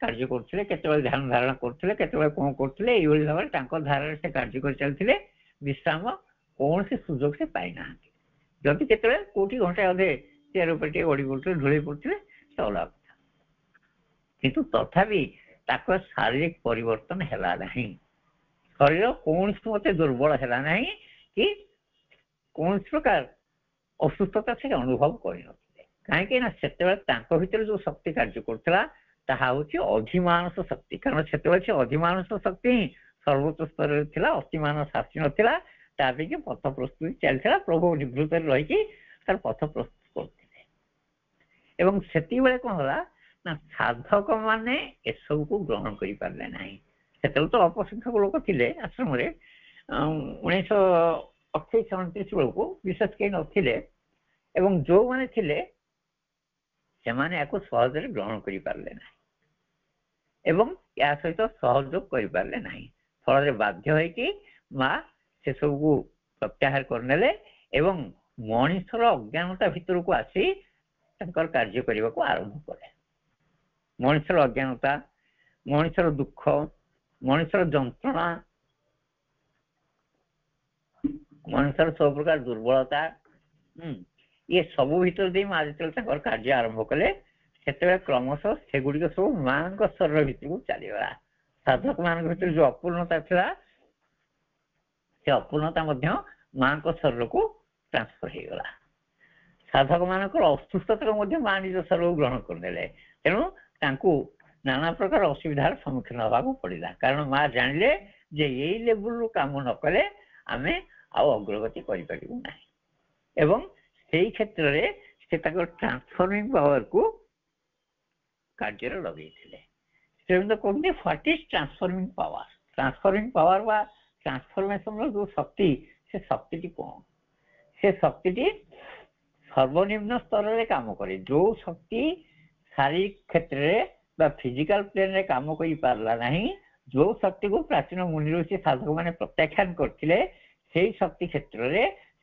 କାର୍ଯ୍ୟ କରୁଥିଲେ, କେତେବେଳେ ଧ୍ୟାନ ଧାରଣା କରୁଥିଲେ, କେତେବେଳେ କ'ଣ କରୁଥିଲେ, ଏଇଭଳି ଭାବରେ ତାଙ୍କ ଧାରାରେ ସେ କାର୍ଯ୍ୟ କରି ଚାଲିଥିଲେ। ବିଶ୍ରାମ କୌଣସି ସୁଯୋଗ ସେ ପାଇନାହାନ୍ତି। ଯଦି କେତେବେଳେ କୋଉଠି ଘଣ୍ଟାଏ ଅଧେ ଚେୟାର ଉପରେ ଟିକେ ଗଡ଼ି ପଡ଼ୁଥିଲେ, ଢୁଳେଇ ପଡ଼ୁଥିଲେ, ସେ ଅଲଗା କଥା, କିନ୍ତୁ ତଥାପି ତାଙ୍କର ଶାରୀରିକ ପରିବର୍ତ୍ତନ ହେଲା ନାହିଁ। ଶରୀର କୌଣସି ମତେ ଦୁର୍ବଳ ହେଲା ନାହିଁ କି କୌଣସି ପ୍ରକାର ଅସୁସ୍ଥତା ସେ ଅନୁଭବ କରିନଥିଲେ। କାହିଁକି ନା ସେତେବେଳେ ତାଙ୍କ ଭିତରେ ଯୋଉ ଶକ୍ତି କାର୍ଯ୍ୟ କରୁଥିଲା ତାହା ହଉଛି ଅଧିମାନସ ଶକ୍ତି। କାରଣ ସେତେବେଳେ ସେ ଅଧିମାନସ ଶକ୍ତି ହିଁ ସର୍ବୋଚ୍ଚ ସ୍ତରରେ ଥିଲା, ଅତିମାନ ଶାସନ ଥିଲା, ତା ପାଇଁ ପଥ ପ୍ରସ୍ତୁତି ଚାଲିଥିଲା। ପ୍ରଭୁ ନିବୃତ୍ତରେ ରହିକି ତାର ପଥ ପ୍ରସ୍ତୁତ କରୁଥିଲେ। ଏବଂ ସେତିକିବେଳେ କଣ ହେଲା ନା ସାଧକ ମାନେ ଏସବୁକୁ ଗ୍ରହଣ କରିପାରିଲେ ନାହିଁ। ସେତେବେଳେ ତ ଅଳ୍ପ ସଂଖ୍ୟକ ଲୋକ ଥିଲେ ଆଶ୍ରମରେ। 1928-29 ବେଳକୁ ବିଶେଷ କେହି ନଥିଲେ, ଏବଂ ଯୋଉମାନେ ଥିଲେ ସେମାନେ ୟାକୁ ସହଜରେ ଗ୍ରହଣ କରିପାରିଲେ ନାହିଁ ଏବଂ ୟା ସହିତ ସହଯୋଗ କରିପାରିଲେ ନାହିଁ। ଫଳରେ ବାଧ୍ୟ ହେଇକି ମା ସେସବୁକୁ ପ୍ରତ୍ୟାହାର କରିନେଲେ ଏବଂ ମଣିଷର ଅଜ୍ଞାନତା ଭିତରକୁ ଆସି ତାଙ୍କର କାର୍ଯ୍ୟ କରିବାକୁ ଆରମ୍ଭ କଲେ। ମଣିଷର ଅଜ୍ଞାନତା, ମଣିଷର ଦୁଃଖ, ମଣିଷର ଯନ୍ତ୍ରଣା, ମଣିଷର ସବୁ ପ୍ରକାର ଦୁର୍ବଳତା, ଇଏ ସବୁ ଭିତରେ ଦେଇ ମା ଯେତେବେଳେ ତାଙ୍କର କାର୍ଯ୍ୟ ଆରମ୍ଭ କଲେ, ସେତେବେଳେ କ୍ରମଶଃ ସେଗୁଡିକ ସବୁ ମାଙ୍କ ଶରୀର ଭିତରକୁ ଚାଲିଗଲା। ସାଧକ ମାନଙ୍କ ଭିତରେ ଯୋଉ ଅପୂର୍ଣ୍ଣତା ଥିଲା, ସେ ଅପୂର୍ଣ୍ଣତା ମଧ୍ୟ ମାଙ୍କ ଶରୀରକୁ ଟ୍ରାନ୍ସଫର ହେଇଗଲା। ସାଧକ ମାନଙ୍କର ଅସୁସ୍ଥତାକୁ ମଧ୍ୟ ମା ନିଜ ଶରୀରକୁ ଗ୍ରହଣ କରିନେଲେ। ତେଣୁ ତାଙ୍କୁ ନାନା ପ୍ରକାର ଅସୁବିଧାର ସମ୍ମୁଖୀନ ହେବାକୁ ପଡିଲା। କାରଣ ମା ଜାଣିଲେ ଯେ ଏଇ ଲେବୁଲରୁ କାମ ନ କଲେ ଆମେ ଆଉ ଅଗ୍ରଗତି କରିପାରିବୁ ନାହିଁ। ଏବଂ ସେଇ କ୍ଷେତ୍ରରେ ସେ ତାଙ୍କର ଟ୍ରାନ୍ସଫର୍ମିଂ ପାୱାରକୁ କାର୍ଯ୍ୟରେ ଲଗେଇଥିଲେ। ସେମିତି କହୁଛନ୍ତି what is transforming power. Transforming power ବା ଟ୍ରାନ୍ସଫର୍ମେସନର ଯୋଉ ଶକ୍ତି, ସେ ଶକ୍ତିଟି କଣ? ସେ ଶକ୍ତିଟି ସର୍ବନିମ୍ନ ସ୍ତରରେ କାମ କରେ। ଯୋଉ ଶକ୍ତି ଶାରୀରିକ କ୍ଷେତ୍ରରେ ବା ଫିଜିକାଲ ପ୍ଲେନରେ କାମ କରିପାରିଲା ନାହିଁ, ଯୋଉ ଶକ୍ତିକୁ ପ୍ରାଚୀନ ମୁନି ଋଷି ସାଧକ ମାନେ ପ୍ରତ୍ୟାଖ୍ୟାନ କରିଥିଲେ, ସେଇ ଶକ୍ତି କ୍ଷେତ୍ରରେ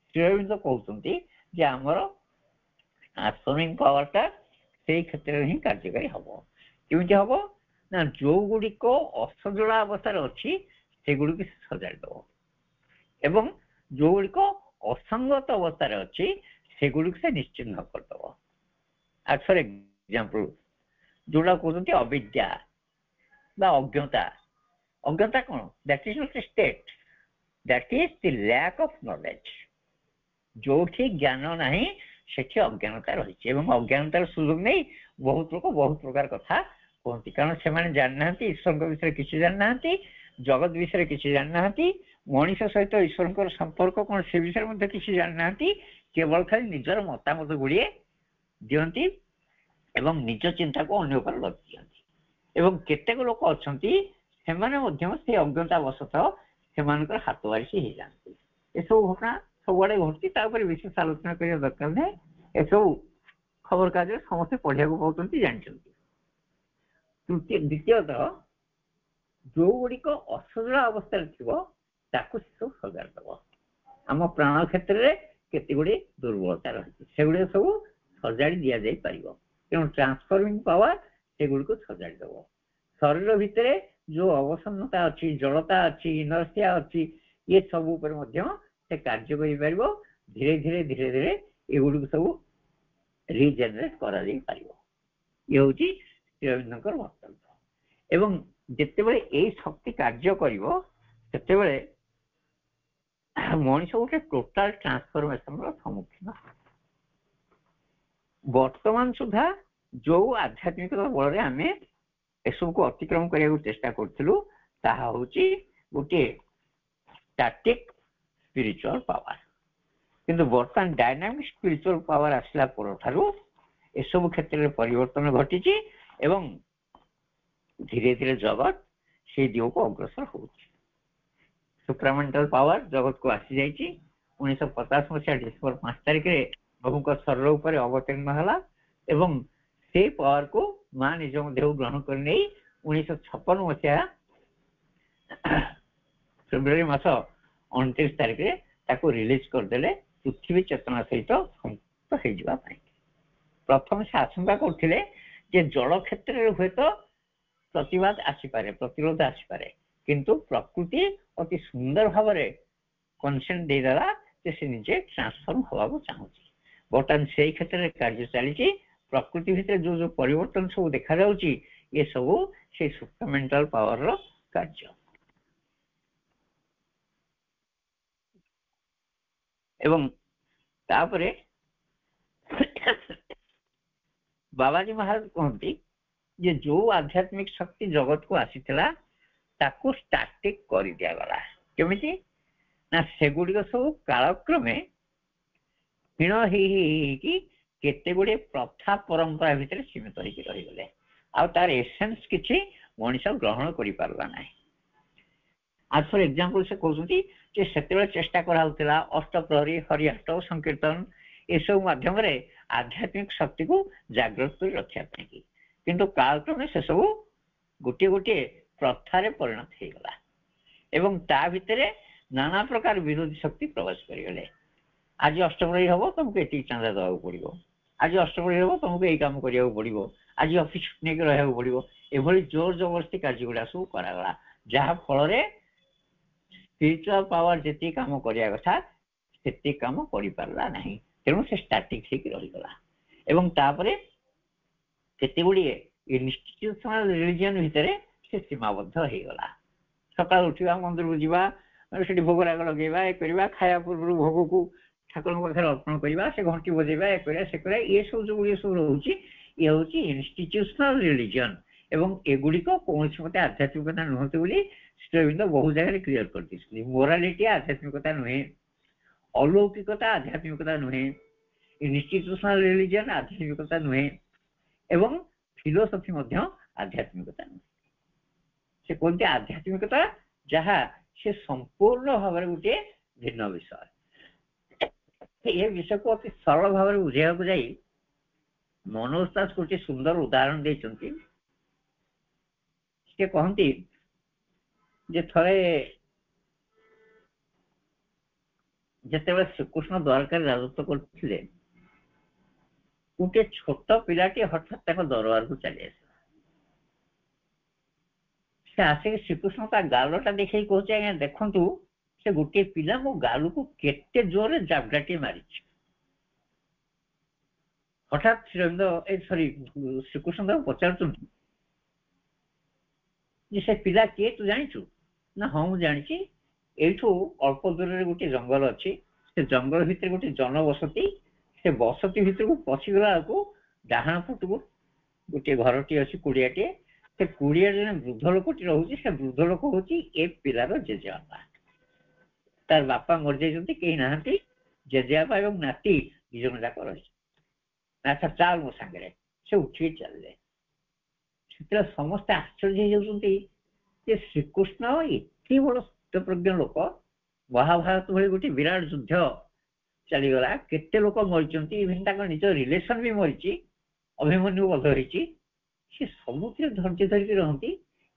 ଶ୍ରୀଅରବିନ୍ଦ କହୁଛନ୍ତି ଯେ ଆମର ଟ୍ରାନ୍ସଫର୍ମିଂ ପାୱାରଟା ସେଇ କ୍ଷେତ୍ରରେ ହିଁ କାର୍ଯ୍ୟକାରୀ ହବ। କେମିତି ହବ ନା ଯୋଉ ଗୁଡ଼ିକ ଅସଜଡ଼ା ଅବସ୍ଥାରେ ଅଛି ସେଗୁଡ଼ିକୁ ସେ ସଜାଡ଼ି ଦେବ ଏବଂ ଯୋଉ ଗୁଡ଼ିକ ଅସଙ୍ଗତ ଅବସ୍ଥାରେ ଅଛି ସେଗୁଡ଼ିକୁ ସେ ନିଶ୍ଚିହ୍ନ କରିଦେବ। ଫର ଏକ୍ସାମ୍ପଲ ଯୋଉଟା କହୁଛନ୍ତି ଅବିଦ୍ୟା ବା ଅଜ୍ଞତା। ଅଜ୍ଞତା କଣ? That is not a state, that is the lack of knowledge. ଯୋଉଠି ଜ୍ଞାନ ନାହିଁ ସେଠି ଅଜ୍ଞାନତା ରହିଛି ଏବଂ ଅଜ୍ଞାନତାର ସୁଯୋଗ ନେଇ ବହୁତ ଲୋକ ବହୁତ ପ୍ରକାର କଥା କୁହନ୍ତି। କାରଣ ସେମାନେ ଜାଣିନାହାନ୍ତି, ଈଶ୍ୱରଙ୍କ ବିଷୟରେ କିଛି ଜାଣିନାହାନ୍ତି, ଜଗତ ବିଷୟରେ କିଛି ଜାଣିନାହାନ୍ତି, ମଣିଷ ସହିତ ଈଶ୍ୱରଙ୍କର ସମ୍ପର୍କ କଣ ସେ ବିଷୟରେ ମଧ୍ୟ କିଛି ଜାଣିନାହାନ୍ତି। କେବଳ ଖାଲି ନିଜର ମତାମତ ଗୁଡ଼ିଏ ଦିଅନ୍ତି ଏବଂ ନିଜ ଚିନ୍ତାକୁ ଅନ୍ୟ ଉପରେ ଲଦି ଦିଅନ୍ତି। ଏବଂ କେତେକ ଲୋକ ଅଛନ୍ତି ସେମାନେ ମଧ୍ୟ ସେ ଅଜ୍ଞତା ବଶତଃ ସେମାନଙ୍କର ହାତ ବାରିଶି ହେଇଯାଆନ୍ତି। ଏସବୁ ଘଟଣା ସବୁଆଡେ ଘଟୁଛି, ତା ଉପରେ ବିଶେଷ ଆଲୋଚନା କରିବା ଦରକାର ନାହିଁ। ଏସବୁ ଖବରକାଗଜରେ ସମସ୍ତେ ପଢିବାକୁ ପାଉଛନ୍ତି, ଜାଣିଛନ୍ତି। ଦ୍ୱିତୀୟତଃ ଯୋଉ ଗୁଡ଼ିକ ଅସଜଡ଼ା ଅବସ୍ଥାରେ ଥିବ ତାକୁ ସେସବୁ ସଜାଡ଼ି ଦେବ। ଆମ ପ୍ରାଣ କ୍ଷେତ୍ରରେ କେତେ ଗୁଡ଼ିଏ ଦୁର୍ବଳତା ରହିଛି, ସେଗୁଡ଼ିକ ସବୁ ସଜାଡ଼ି ଦିଆଯାଇ ପାରିବ। ତେଣୁ ଟ୍ରାନ୍ସଫର୍ମିଂ ପାୱାର ସେଗୁଡ଼ିକୁ ସଜାଡ଼ି ଦେବ। ଶରୀର ଭିତରେ ଯୋଉ ଅବସନ୍ନତା ଅଛି, ଜଳତା ଅଛି, ଇନର୍ସିଆ ଅଛି, ଇଏ ସବୁ ଉପରେ ମଧ୍ୟ ସେ କାର୍ଯ୍ୟ କରିପାରିବ। ଧୀରେ ଧୀରେ ଧୀରେ ଧୀରେ ଏଗୁଡ଼ିକୁ ସବୁ ରିଜେନେରେଟ କରାଯାଇ ପାରିବ। ଇଏ ହଉଛି ଶ୍ରୀଅରବିନ୍ଦଙ୍କର ବକ୍ତବ୍ୟ। ଏବଂ ଯେତେବେଳେ ଏଇ ଶକ୍ତି କାର୍ଯ୍ୟ କରିବ ସେତେବେଳେ ମଣିଷ ଗୋଟେ ଟୋଟାଲ ଟ୍ରାନ୍ସଫର୍ମେସନର ସମ୍ମୁଖୀନ। ବର୍ତ୍ତମାନ ସୁଦ୍ଧା ଯୋଉ ଆଧ୍ୟାତ୍ମିକତା ବଳରେ ଆମେ ଏସବୁକୁ ଅତିକ୍ରମ କରିବାକୁ ଚେଷ୍ଟା କରୁଥିଲୁ ତାହା ହଉଛି ଗୋଟିଏ ଷ୍ଟାଟିକ ସ୍ପିରିଚୁଆଲ ପାୱାର। କିନ୍ତୁ ବର୍ତ୍ତମାନ ଡାଇନାମିକ ସ୍ପିରିଚୁଆଲ ପାୱାର ଆସିଲା ପରଠାରୁ ଏସବୁ କ୍ଷେତ୍ରରେ ପରିବର୍ତ୍ତନ ଘଟିଛି ଏବଂ ଧୀରେ ଧୀରେ ଜଗତ ସେଇ ଦିଗକୁ ଅଗ୍ରସର ହଉଛି। ସୁପ୍ରାମେଣ୍ଟାଲ ପାୱାର ଜଗତକୁ ଆସିଯାଇଛି। 1950 ମସିହା ଡିସେମ୍ବର 5 ତାରିଖରେ ପ୍ରଭୁଙ୍କ ଶରୀର ଉପରେ ଅବତୀର୍ଣ୍ଣ ହେଲା ଏବଂ ସେଇ ପାୱାରକୁ ମା ନିଜ ଦେହକୁ ଗ୍ରହଣ କରି ନେଇ 1956 ମସିହା ଫେବୃଆରୀ ମାସ 29 ତାରିଖରେ ତାକୁ ରିଲିଜ କରିଦେଲେ ପୃଥିବୀ ଚେତନା ସହିତ ସଂଯୁକ୍ତ ହେଇଯିବା ପାଇଁ। ପ୍ରଥମେ ସେ ଆଶଙ୍କା କରୁଥିଲେ ଯେ ଜଳ କ୍ଷେତ୍ରରେ ହୁଏତ ପ୍ରତିବାଦ ଆସିପାରେ, ପ୍ରତିରୋଧ ଆସିପାରେ, କିନ୍ତୁ ପ୍ରକୃତି ଅତି ସୁନ୍ଦର ଭାବରେ କନସେଣ୍ଟ ଦେଇଦେଲା ଯେ ସେ ନିଜେ ଟ୍ରାନ୍ସଫର୍ମ ହେବାକୁ ଚାହୁଁଛି। ବର୍ତ୍ତମାନ ସେଇ କ୍ଷେତ୍ରରେ କାର୍ଯ୍ୟ ଚାଲିଛି। ପ୍ରକୃତି ଭିତରେ ଯୋଉ ଯୋଉ ପରିବର୍ତ୍ତନ ସବୁ ଦେଖାଯାଉଛି ଏ ସବୁ ସେଇ ସୁପ୍ରାମେଣ୍ଟାଲ ପାୱାରର କାର୍ଯ୍ୟ। ଏବଂ ତାପରେ ବାବାଜୀ ମହାରାଜ କହନ୍ତି ଯେ ଯୋଉ ଆଧ୍ୟାତ୍ମିକ ଶକ୍ତି ଜଗତକୁ ଆସିଥିଲା ତାକୁ ଷ୍ଟାଟିକ୍ କରିଦିଆଗଲା। କେମିତି ନା ସେଗୁଡ଼ିକ ସବୁ କାଳକ୍ରମେ ହୀନ ହେଇକି କେତେ ଗୁଡ଼ିଏ ପ୍ରଥା ପରମ୍ପରା ଭିତରେ ସୀମିତ ହେଇକି ରହିଗଲେ, ଆଉ ତାର ଏସେନ୍ସ କିଛି ମଣିଷ ଗ୍ରହଣ କରିପାରିଲା ନାହିଁ। ଆଜ୍ ଫର୍ ଏକ୍ସାମ୍ପଲ ସେ କହୁଛନ୍ତି ଯେ ସେତେବେଳେ ଚେଷ୍ଟା କରାଯାଉଥିଲା ଅଷ୍ଟପ୍ରହରୀ, ହରିଆଷ୍ଟ, ସଂକୀର୍ତ୍ତନ ଏସବୁ ମାଧ୍ୟମରେ ଆଧ୍ୟାତ୍ମିକ ଶକ୍ତିକୁ ଜାଗ୍ରତ କରି ରଖିବା ପାଇଁ, କିନ୍ତୁ କାଳକ୍ରମେ ସେସବୁ ଗୋଟିଏ ଗୋଟିଏ ପ୍ରଥାରେ ପରିଣତ ହେଇଗଲା ଏବଂ ତା ଭିତରେ ନାନା ପ୍ରକାର ବିରୋଧୀ ଶକ୍ତି ପ୍ରବେଶ କରିଗଲେ। ଆଜି ଅଷ୍ଟପ୍ରହରୀ ହବ, ତମକୁ ଏତିକି ଚାନ୍ଦା ଦେବାକୁ ପଡିବ, ଆଜି ଅଷ୍ଟପ୍ରହରୀ ହବ, ତମକୁ ଏଇ କାମ କରିବାକୁ ପଡିବ, ଆଜି ଅଫିସ ନେଇକି ରହିବାକୁ ପଡିବ, ଏଭଳି ଜୋର ଜବରଦସ୍ତି କାର୍ଯ୍ୟ ଗୁଡା ସବୁ କରାଗଲା, ଯାହା ଫଳରେ ସ୍ପିରିଚୁଆଲ ପାୱାର ଯେତିକି କାମ କରିବା କଥା ସେତିକି କାମ କରିପାରିଲା ନାହିଁ। ତେଣୁ ସେ ଷ୍ଟାଟିକ ହେଇକି ରହିଗଲା ଏବଂ ତାପରେ କେତେ ଗୁଡ଼ିଏ ଇନଷ୍ଟିଟ୍ୟୁସନାଲ ରିଲିଜିଅନ ଭିତରେ ସେ ସୀମାବଦ୍ଧ ହେଇଗଲା। ସକାଳୁ ଉଠିବା, ମନ୍ଦିରକୁ ଯିବା, ସେଠି ଭୋଗରାଗ ଲଗେଇବା, ଏ କରିବା, ଖାଇବା ପୂର୍ବରୁ ଭୋଗକୁ ଠାକୁରଙ୍କ ପାଖରେ ଅର୍ପଣ କରିବା, ସେ ଘଣ୍ଟି ବଜେଇବା, ଏ କରିବା, ସେ କରିବା, ଏସବୁ ଯୋଉ ସବୁ ରହୁଛି ଇଏ ହଉଛି ଇନଷ୍ଟିଟ୍ୟୁସନାଲ ରିଲିଜିଅନ ଏବଂ ଏଗୁଡିକ କୌଣସି ମତେ ଆଧ୍ୟାତ୍ମିକତା ନୁହନ୍ତି ବୋଲି ଶ୍ରୀଅରବିନ୍ଦ ବହୁ ଜାଗାରେ କ୍ଲିୟର କରିଦେଇଛନ୍ତି। ମୋରାଲିଟି ଆଧ୍ୟାତ୍ମିକତା ନୁହେଁ, ଅଲୌକିକତା ଆଧ୍ୟାତ୍ମିକତା ନୁହେଁ, ଇନଷ୍ଟିଟ୍ୟୁସନାଲ ରିଲିଜିଅନ ଆଧ୍ୟାତ୍ମିକତା ନୁହେଁ ଏବଂ ଫିଲୋସଫି ମଧ୍ୟ ଆଧ୍ୟାତ୍ମିକତା ନୁହେଁ। ସେ କୁହନ୍ତି ଆଧ୍ୟାତ୍ମିକତା ଯାହା ସେ ସମ୍ପୂର୍ଣ୍ଣ ଭାବରେ ଗୋଟିଏ ଭିନ୍ନ ବିଷୟ। ଏ ବିଷୟକୁ ଅତି ସରଳ ଭାବରେ ବୁଝେଇବାକୁ ଯାଇ ମନୋଜ ଦାସ ଗୋଟିଏ ସୁନ୍ଦର ଉଦାହରଣ ଦେଇଛନ୍ତି। ସେ କହନ୍ତି ଯେ ଥରେ ଯେତେବେଳେ ଶ୍ରୀକୃଷ୍ଣ ଦ୍ୱାରକାରେ ରାଜତ୍ୱ କରୁଥିଲେ, ଗୋଟିଏ ଛୋଟ ପିଲାଟି ହଠାତ୍ ତାଙ୍କ ଦରବାରକୁ ଚାଲି ଆସିଲା। ସେ ଆସିକି ଶ୍ରୀକୃଷ୍ଣ ତା ଗାଲଟା ଦେଖେଇ କହୁଛି, ଆଜ୍ଞା ଦେଖନ୍ତୁ ସେ ଗୋଟିଏ ପିଲା ମୋ ଗାଲକୁ କେତେ ଜୋରରେ ଜାବଡାଟିଏ ମାରିଛି। ହଠାତ୍ ଶ୍ରୀକୃଷ୍ଣ ତାକୁ ପଚାରୁଛନ୍ତି ଯେ ସେ ପିଲା କିଏ ତୁ ଜାଣିଛୁ? ନା ହଁ ମୁଁ ଜାଣିଛି, ଏଇଠୁ ଅଳ୍ପ ଦୂରରେ ଗୋଟେ ଜଙ୍ଗଲ ଅଛି, ସେ ଜଙ୍ଗଲ ଭିତରେ ଗୋଟେ ଜନବସତି, ସେ ବସତି ଭିତରକୁ ପଶିଗଲା ବେଳକୁ ଡାହାଣ ପଟକୁ ଗୋଟିଏ ଘରଟି ଅଛି, କୁଡ଼ିଆଟିଏ, ସେ କୁଡ଼ିଆରେ ଜଣେ ବୃଦ୍ଧ ଲୋକଟି ରହୁଛି, ସେ ବୃଦ୍ଧ ଲୋକ ହଉଛି ଏ ପିଲାର ଜେଜେବାପା। ତାର ବାପା ମରିଯାଇଛନ୍ତି, କେହି ନାହାନ୍ତି, ଜେଜେବାପା ଏବଂ ନାତି ଦି ଜଣ ଯାକ ରହିଛନ୍ତି। ଆଚ୍ଛା ଚାଲ ମୋ ସାଙ୍ଗରେ। ସେ ଉଠିକି ଚାଲିଲେ। ସେତେବେଳେ ସମସ୍ତେ ଆଶ୍ଚର୍ଯ୍ୟ ହେଇଯାଉଛନ୍ତି ଯେ ଶ୍ରୀକୃଷ୍ଣ ଏତେ ବଡ ସତ୍ୟପ୍ରଜ୍ଞ ଲୋକ, ମହାଭାରତ ଭଳି ଗୋଟେ ବିରାଟ ଯୁଦ୍ଧ ଚାଲିଗଲା, କେତେ ଲୋକ ମରିଛନ୍ତି, ଇଭେନ୍ ତାଙ୍କ ନିଜ ରିଲେସନ ବି ମରିଛି, ଅଭିମନ୍ୟୁ ବଧ ହେଇଛି, ସେ ସବୁଥିରେ ଧୈର୍ଯ୍ୟ ଧରିକି ରହନ୍ତି।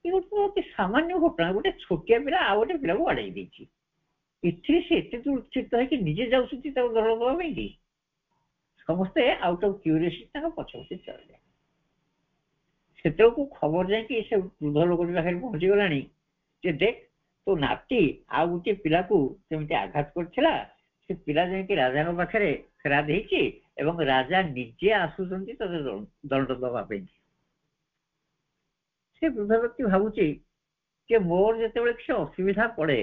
ଏ ଗୋଟେ ଅତି ସାମାନ୍ୟ ଘଟଣା, ଗୋଟେ ଛୋଟିଆ ପିଲା ଆଉ ଗୋଟେ ପିଲାକୁ ବାଡେଇ ଦେଇଛି, ଏଥିରେ ସେ ଏତେ ଉତ୍କ୍ଷିପ୍ତ ହେଇକି ନିଜେ ଯାଉଛନ୍ତି ତାକୁ ଦଳ ଦେବା ପାଇଁକି। ସମସ୍ତେ ଆଉଟ୍ ଅଫ୍ କ୍ୟୁରିଓସିଟି ତାଙ୍କ ପଛପଛେ ଚାଲିଲେ। ସେତେବେଳକୁ ଖବର ଯାଇକି ସେ ବୃଦ୍ଧ ଲୋକଟି ପାଖରେ ପହଞ୍ଚିଗଲାଣି ଯେ ଦେଖ ତୋ ନାତି ଆଉ ଗୋଟିଏ ପିଲାକୁ କେମିତି ଆଘାତ କରିଥିଲା, ସେ ପିଲା ଯାଇକି ରାଜାଙ୍କ ପାଖରେ ଫେରାଦ ହେଇଛି ଏବଂ ରାଜା ନିଜେ ଆସୁଛନ୍ତି ତୋତେ ଦଣ୍ଡ ଦେବା ପାଇଁ। ସେ ବୃଦ୍ଧ ବ୍ୟକ୍ତି ଭାବୁଛି ଯେ ମୋର ଯେତେବେଳେ କିଛି ଅସୁବିଧା ପଡେ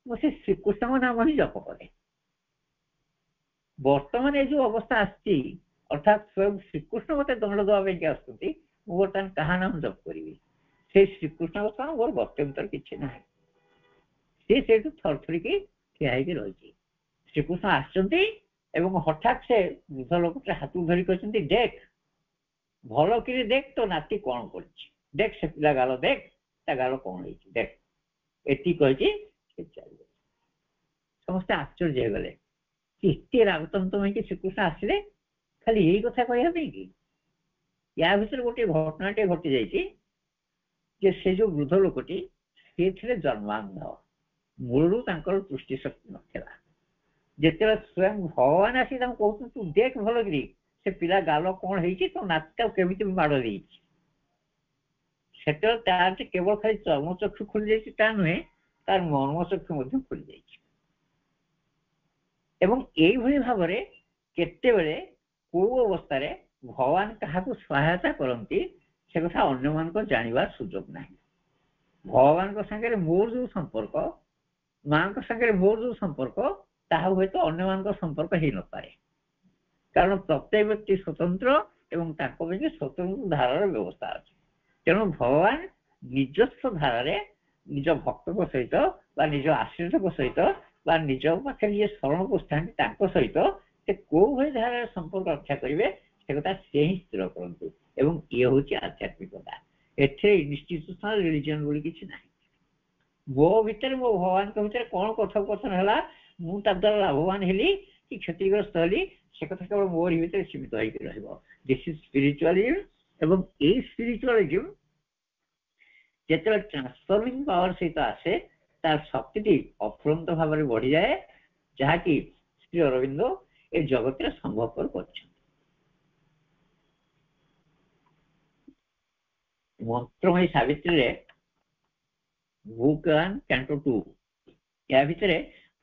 ମୁଁ ସେ ଶ୍ରୀକୃଷ୍ଣଙ୍କ ନାମ ହିଁ ଜପ କରେ। ବର୍ତ୍ତମାନ ଏ ଯୋଉ ଅବସ୍ଥା ଆସିଛି, ଅର୍ଥାତ୍ ସ୍ୱୟଂ ଶ୍ରୀକୃଷ୍ଣ ମତେ ଦଣ୍ଡ ଦେବା ପାଇଁକି ଆସୁଛନ୍ତି, ମୁଁ ବର୍ତ୍ତମାନ କାହା ନାମ ଜପ କରିବି? ସେଇ ଶ୍ରୀକୃଷ୍ଣଙ୍କ ସହ ମୋର ଗତ୍ୟନ୍ତର କିଛି ନାହିଁ। ସେ ସେଇଠୁ ଥରଥରିକି ଠିଆ ହେଇକି ରହିଛି। ଶ୍ରୀକୃଷ୍ଣ ଆସିଛନ୍ତି ଏବଂ ହଠାତ୍ ସେ ବୃଦ୍ଧ ଲୋକଟା ହାତକୁ ଧରି କହିଛନ୍ତି, ଦେଖ ଭଲ କିରି ଦେଖ ତୋ ନାତି କଣ କରିଛି, ଦେଖ ସେ ପିଲା ଗାଲ, ଦେଖ ତା ଗାଲ କଣ ହେଇଛି, ଦେଖ। ଏତିକି କହିଛି ସେ ଚାଲିଲେ। ସମସ୍ତେ ଆଶ୍ଚର୍ଯ୍ୟ ହେଇଗଲେ, ଏତେ ରାଗତନ୍ତ ହେଇକି ଶ୍ରୀକୃଷ୍ଣ ଆସିଲେ ଖାଲି ଏଇ କଥା କହିବା ପାଇଁ କି? ୟା ଭିତରେ ଗୋଟିଏ ଘଟଣାଟିଏ ଘଟି ଯାଇଛି ଯେ ସେ ଯୋଉ ବୃଦ୍ଧ ଲୋକଟି ସେ ଥିଲେ ଜନ୍ମାନ୍ଧ, ମୂଳରୁ ତାଙ୍କର ଦୃଷ୍ଟି ଶକ୍ତି ନଥିଲା। ଯେତେବେଳେ ସ୍ୱୟଂ ଭଗବାନ ଆସି ତାଙ୍କୁ କହୁଛନ୍ତି ତୁ ଦେଖ ଭଲକିରି ସେ ପିଲା ଗାଲ କଣ ହେଇଛି, ତୋ ନାତିଟାକୁ କେମିତି ମାଡ଼ ଦେଇଛି, ସେତେବେଳେ ତାର କେବଳ ଖାଲି ଚର୍ମଚକ୍ଷୁ ଖୋଲି ଯାଇଛି ତା ନୁହେଁ, ତାର ମର୍ମଚକ୍ଷୁ ମଧ୍ୟ ଖୋଲି ଯାଇଛି। ଏବଂ ଏଇଭଳି ଭାବରେ କେତେବେଳେ କୋଉ ଅବସ୍ଥାରେ ଭଗବାନ କାହାକୁ ସହାୟତା କରନ୍ତି ସେ କଥା ଅନ୍ୟମାନଙ୍କ ଜାଣିବାର ସୁଯୋଗ ନାହିଁ। ଭଗବାନଙ୍କ ସାଙ୍ଗରେ ମୋର ଯୋଉ ସମ୍ପର୍କ, ମାଙ୍କ ସାଙ୍ଗରେ ମୋର ଯୋଉ ସମ୍ପର୍କ, ତାହା ହୁଏତ ଅନ୍ୟମାନଙ୍କ ସମ୍ପର୍କ ହେଇନପାରେ, କାରଣ ପ୍ରତ୍ୟେକ ବ୍ୟକ୍ତି ସ୍ୱତନ୍ତ୍ର ଏବଂ ତାଙ୍କ ପାଇଁ ସ୍ୱତନ୍ତ୍ର ଧାରାର ବ୍ୟବସ୍ଥା ଅଛି। ତେଣୁ ଭଗବାନ ନିଜସ୍ୱ ଧାରାରେ निज भक्त सहित निज आश्रित सहित निज पाखे जी शरण पशा सहित से कौ भाई धारा संपर्क रक्षा करेंगे से कथा से ही स्थिर करते ये हूँ आध्यात्मिकता एथे इन्स्टिट्यूशनल रिलीजन बोली किसी ना मो भितर मो भगवान भितर कौन कथोपकथन है मुझे द्वारा लाभवान हेली कि क्षतिग्रस्त हेली से कथा केवल मोर भितर सीमित हो दिस इज स्पिरिचुअलिज्म एवं ये स्पिरिचुअलिज्म जिते ट्रांसफॉर्मिंग पावर सहित आसे तार शक्ति अफुरंत भाव में बढ़ी जाए जहाँकि श्री अरविंद ए जगत संभवपर कर मंत्रमयी सावित्री बुक 1 कैंटो 2 या भितर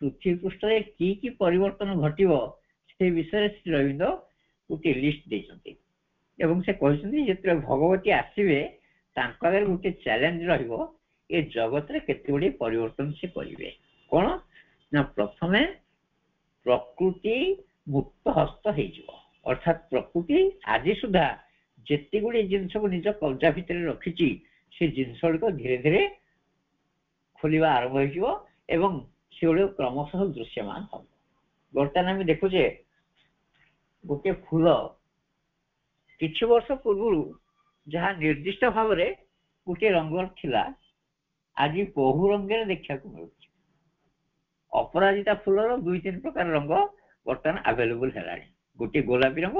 पृथ्वी पृष्ठ की परिवर्तन घटिबो से विषय श्री अरविंद गोटे लिस्ट देइछन्ति एवं से कहते जिते भगवती आसवे गोटे चैलेंज रहिबो ए जगत रे केते गुडी परिवर्तन से करिवे कोन ना प्रथमे प्रकृति मुक्त हस्त हो अर्थात प्रकृति आज सुधा जिते गुडी जिनस को निज कब्जा भितर रखी से जिनस गुड़िक धीरे धीरे खोलिबा आरंभ हो एवं से गुड़ क्रमशः दृश्यमान हम बर्तमान आम देखुचे गोटे फूल किछि वर्ष पूर्व जहाँ निर्दिष्ट भाव में गोटे रंग थिला आज बहु रंगे देखा मिलूँ अपराजिता फूलर 2-3 प्रकार रंग बर्तमान आवेलेबल है गोटे गोलापी रंग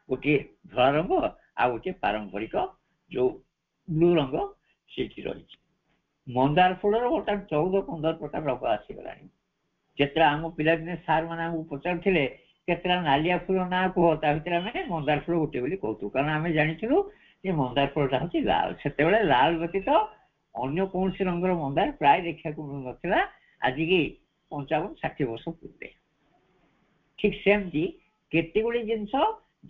गोटे धला रंग आ गोटे पारंपरिक जो ब्लू रंग से रही मंदार फूलर बर्तमान 14-15 प्रकार रंग आसीगला जिते आम पिला दिने सार मैंने पचारे केतला नालिया फूल ना कह भितर आम मंदार फूल गोटे बोली कहतु कारण आम जानी जे मंदार फूलटा हूँ लाल से लाल व्यतीत अन्य कौन सी रंगर मंदार प्राय देखा मिलू ना आज की 55-60 वर्ष पूर्व ठीक सेमती केते गुडी जिनस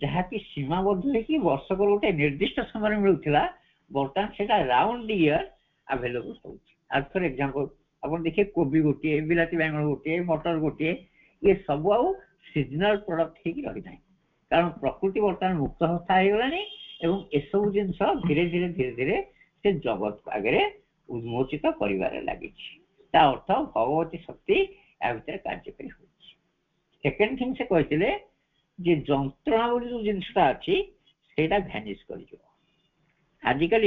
जहाँकि सीमाबद्ध होगी वर्षक गोटे निर्दिष्ट समय मिलूला बर्तमान से राउंड ईयर आवेलेबल हो फॉर एग्जांपल आप देखिए कोबी गोटे बिलाती बैंगन गोटे मटर गोटे ये सब आउ सीजनल प्रोडक्ट हो रही ना कारण प्रकृति बर्तमान मुक्त अवस्था हो गलानी एवं एसबू जिनस धीरे धीरे धीरे धीरे से जगत आगे उन्मोचित कर लगी अर्थ भगवती शक्ति या भीतर कार्यकारी हो सेकेंड थिंग से कहते जे जंत्रणा बोली जो जिनसा अच्छी से भैनिश कर आजिकल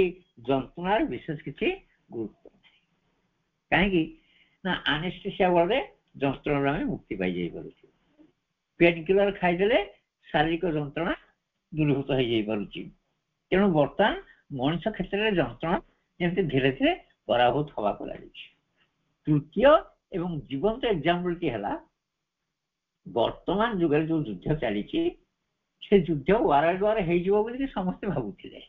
जंत्रणार विशेष किसी गुरुत्व ना कहीं आनेस्थेसिया बल जंत्रणा मुक्ति पाई जाई पारुछि पेन किलर खाईदेले शारीरिक जंत्रणा दूरीभूत हो जाई पारुछि तेणु बर्तमान मनुष्य क्षेत्र में जंत्रणा जमी धीरे धीरे पराभूत हवा को लगी तृतीय एवं जीवंत एग्जाम्पल टी है वर्तमान जुगे जो युद्ध चली से युद्ध वार द्वारा हो समस्ते भावुले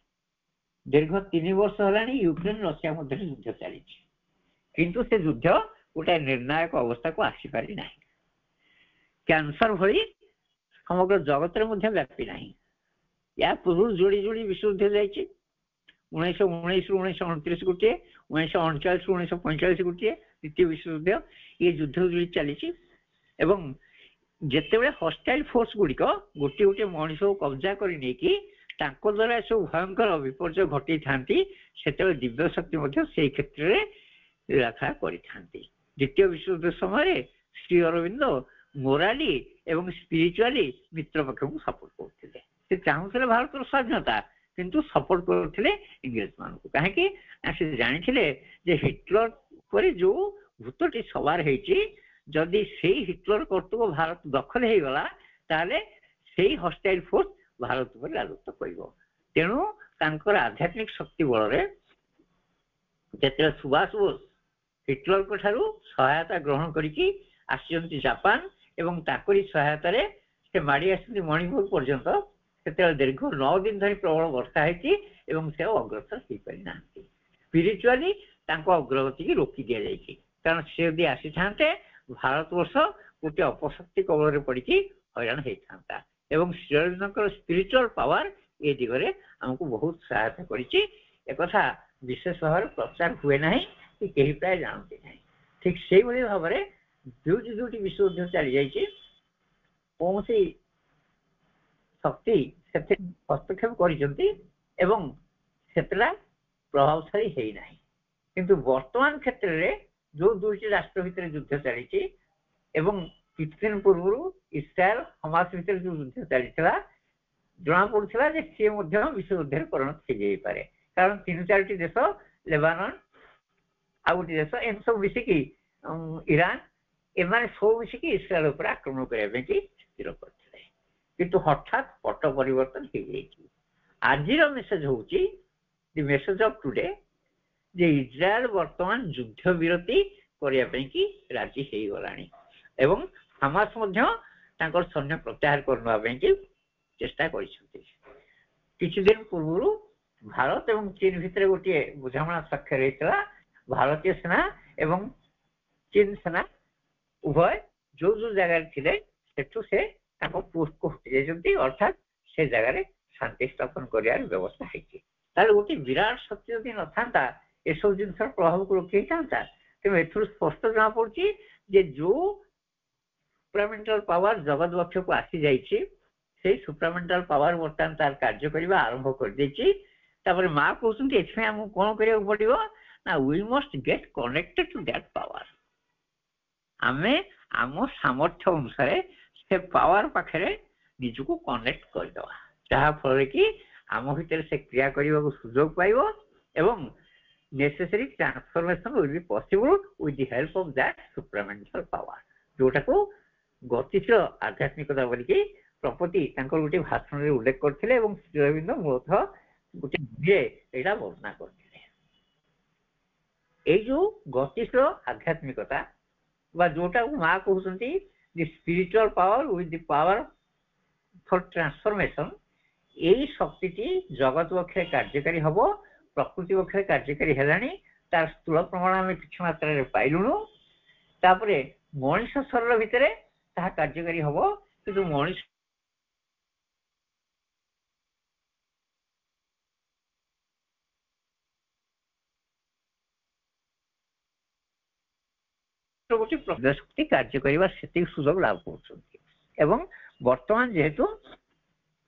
दीर्घ 3 वर्ष है यूक्रेन रशिया मध्य युद्ध चली किंतु से युद्ध गोटे निर्णायक अवस्था को आसीपारी ना कैंसर भली समग्र जगत में व्यापी ना या पूर्व जोड़ी जोड़ी विश्व युद्ध जाइए 1919 रु 1929 गोटे 1939 रु 1945 गोटे द्वितीय विश्व युद्ध ये युद्ध जोड़ी चली जिते हस्टाइल फोर्स गुड़िक गोटे गोटे मनीष को कब्जा कर द्वारा सब भयंकर विपर्य घटी था से दिव्य शक्ति से क्षेत्र में लीलाखा द्वितीय विश्व युद्ध समय श्री अरविंद मोराली एवं स्पिरिचुअली मित्र पक्ष को सपोर्ट करते से चाहूले भारत स्वाधीनता किंतु सपोर्ट करते इंग्रेज मान को कहीं जानी हिटलर पर जो भूतटी सवार होती जदि से हिटलर कर्तृक भारत दखल हो गला ताले से हस्टाइल फोर्स भारत पर राजत्व कर तेणु तांकर आध्यात्मिक शक्ति बल जिते सुभाष बोस हिटलर को ठारू सहायता ग्रहण करके आसी जापान एवं ताकरी सहायता से माड़ी आस मणिपुर पर्यंत से दीर्घ 9 दिन धरी प्रबल वर्षा होती से अग्रसर हो पारि ना स्पिरिचुअली अग्रगति की रोकी दि जाए कारण से यदि आसी था भारतवर्ष गोटे अपशक्ति कबल पड़ी हैरान होता एवं श्री अरविंद स्पिरिचुअल पावर ये दिगरे आमको बहुत सहायता करा विशेष भाव में प्रचार हुए ना कि कहीं प्राय जानते ना ठीक से भाव में दुटी विश्व युद्ध चली जाइए कौन सी शक्ति से हस्तक्षेप कर प्रभावशाली है ना କିନ୍ତୁ ବର୍ତ୍ତମାନ କ୍ଷେତ୍ରରେ ଯୋଉ ଦୁଇଟି ରାଷ୍ଟ୍ର ଭିତରେ ଯୁଦ୍ଧ ଚାଲିଛି ଏବଂ କିଛି ଦିନ ପୂର୍ବରୁ ଇସ୍ରାଏଲ ହମାସ ଭିତରେ ଯୋଉ ଯୁଦ୍ଧ ଚାଲିଥିଲା ଜଣା ପଡୁଥିଲା ଯେ ସିଏ ମଧ୍ୟ ବିଶ୍ୱଯୁଦ୍ଧରେ ପରିଣତ ହେଇଯାଇପାରେ। କାରଣ 3-4ଟି ଦେଶ ଲେବାନନ ଆଉ ଗୋଟେ ଦେଶ ଏମିତି ସବୁ ମିଶିକି ଇରାନ ଏମାନେ ସବୁ ମିଶିକି ଇସ୍ରାଏଲ ଉପରେ ଆକ୍ରମଣ କରିବା ପାଇଁ ସ୍ଥିର କରିଥିଲେ। କିନ୍ତୁ ହଠାତ୍ ପଟ ପରିବର୍ତ୍ତନ ହେଇଯାଇଛି। ଆଜିର ମେସେଜ ହଉଛି ଦି ମେସେଜ ଅଫ ଟୁଡେ ଯେ ଇସ୍ରାଏଲ ବର୍ତ୍ତମାନ ଯୁଦ୍ଧ ବିରତି କରିବା ପାଇଁ ରାଜି ହେଇଗଲାଣି ଏବଂ ହାମାସ ମଧ୍ୟ ତାଙ୍କର ସୈନ୍ୟ ପ୍ରତ୍ୟାହାର କରିନେବା ପାଇଁ ଚେଷ୍ଟା କରିଛନ୍ତି। କିଛି ଦିନ ପୂର୍ବରୁ ଭାରତ ଏବଂ ଚୀନ ଭିତରେ ଗୋଟିଏ ବୁଝାମଣା ସ୍ୱାକ୍ଷର ହେଇଥିଲା। ଭାରତୀୟ ସେନା ଏବଂ ଚୀନ ସେନା ଉଭୟ ଯୋଉ ଯୋଉ ଜାଗାରେ ଥିଲେ ସେଠୁ ସେ ତାଙ୍କ ପୋଷ୍ଟକୁ ହଟି ଯାଇଛନ୍ତି, ଅର୍ଥାତ୍ ସେ ଜାଗାରେ ଶାନ୍ତି ସ୍ଥାପନ କରିବାର ବ୍ୟବସ୍ଥା ହେଇଛି। ତାହେଲେ ଗୋଟେ ବିରାଟ ଶକ୍ତି ଯଦି ନଥାନ୍ତା ଏସବୁ ଜିନିଷର ପ୍ରଭାବକୁ ରୋକି ହେଇଥାନ୍ତା। ତେଣୁ ଏଥିରୁ ସ୍ପଷ୍ଟ ଜଣା ପଡୁଛି ଯେ ଯୋଉ ସୁପ୍ରାମେଣ୍ଟାଲ ପାୱାର ଜଗତ ବକ୍ଷକୁ ଆସି ଯାଇଛି ସେଇ ସୁପ୍ରାମେଣ୍ଟାଲ ପାୱାର ବର୍ତ୍ତମାନ ତାର କାର୍ଯ୍ୟ କରିବା ଆରମ୍ଭ କରିଦେଇଛି। ତାପରେ ମା କହୁଛନ୍ତି ଏଥିପାଇଁ ଆମକୁ କଣ କରିବାକୁ ପଡିବ ନା we must get connected to that power. ଆମେ ଆମ ସାମର୍ଥ୍ୟ ଅନୁସାରେ ସେ ପାୱାର ପାଖରେ ନିଜକୁ କନେକ୍ଟ କରିଦେବା, ଯାହା ଫଳରେ କି ଆମ ଭିତରେ ସେ କ୍ରିୟା କରିବାକୁ ସୁଯୋଗ ପାଇବ ଏବଂ necessary transformation will be possible with the help of that supramental power, ଯୋଉଟାକୁ ଗତିଶୀଳ ଆଧ୍ୟାତ୍ମିକତା ବୋଲିକି ପ୍ରପତି ତାଙ୍କର ଗୋଟେ ଭାଷଣରେ ଉଲ୍ଲେଖ କରିଥିଲେ ଏବଂ ଶ୍ରୀ ଅରବିନ୍ଦ ମୂଳତଃ ଗୋଟେ ଏଇଟା ବର୍ଣ୍ଣନା କରିଥିଲେ। ଏଇ ଯୋଉ ଗତିଶୀଳ ଆଧ୍ୟାତ୍ମିକତା ବା ଯୋଉଟାକୁ ମା କହୁଛନ୍ତି the spiritual power with the power for transformation, ଏଇ ଶକ୍ତିଟି ଜଗତ ପକ୍ଷରେ କାର୍ଯ୍ୟକାରୀ ହବ, ପ୍ରକୃତି ପକ୍ଷରେ କାର୍ଯ୍ୟକାରୀ ହେଲାଣି। ତାର ସ୍ଥୂଳ ପ୍ରମାଣ ଆମେ କିଛି ମାତ୍ରାରେ ପାଇଲୁଣୁ। ତାପରେ ମଣିଷ ଶରୀର ଭିତରେ ତାହା କାର୍ଯ୍ୟକାରୀ ହବ, କିନ୍ତୁ ମଣିଷ ଗୋଟେ ଶକ୍ତି କାର୍ଯ୍ୟ କରିବା ସେତିକି ସୁଯୋଗ ଲାଭ କରୁଛନ୍ତି। ଏବଂ ବର୍ତ୍ତମାନ ଯେହେତୁ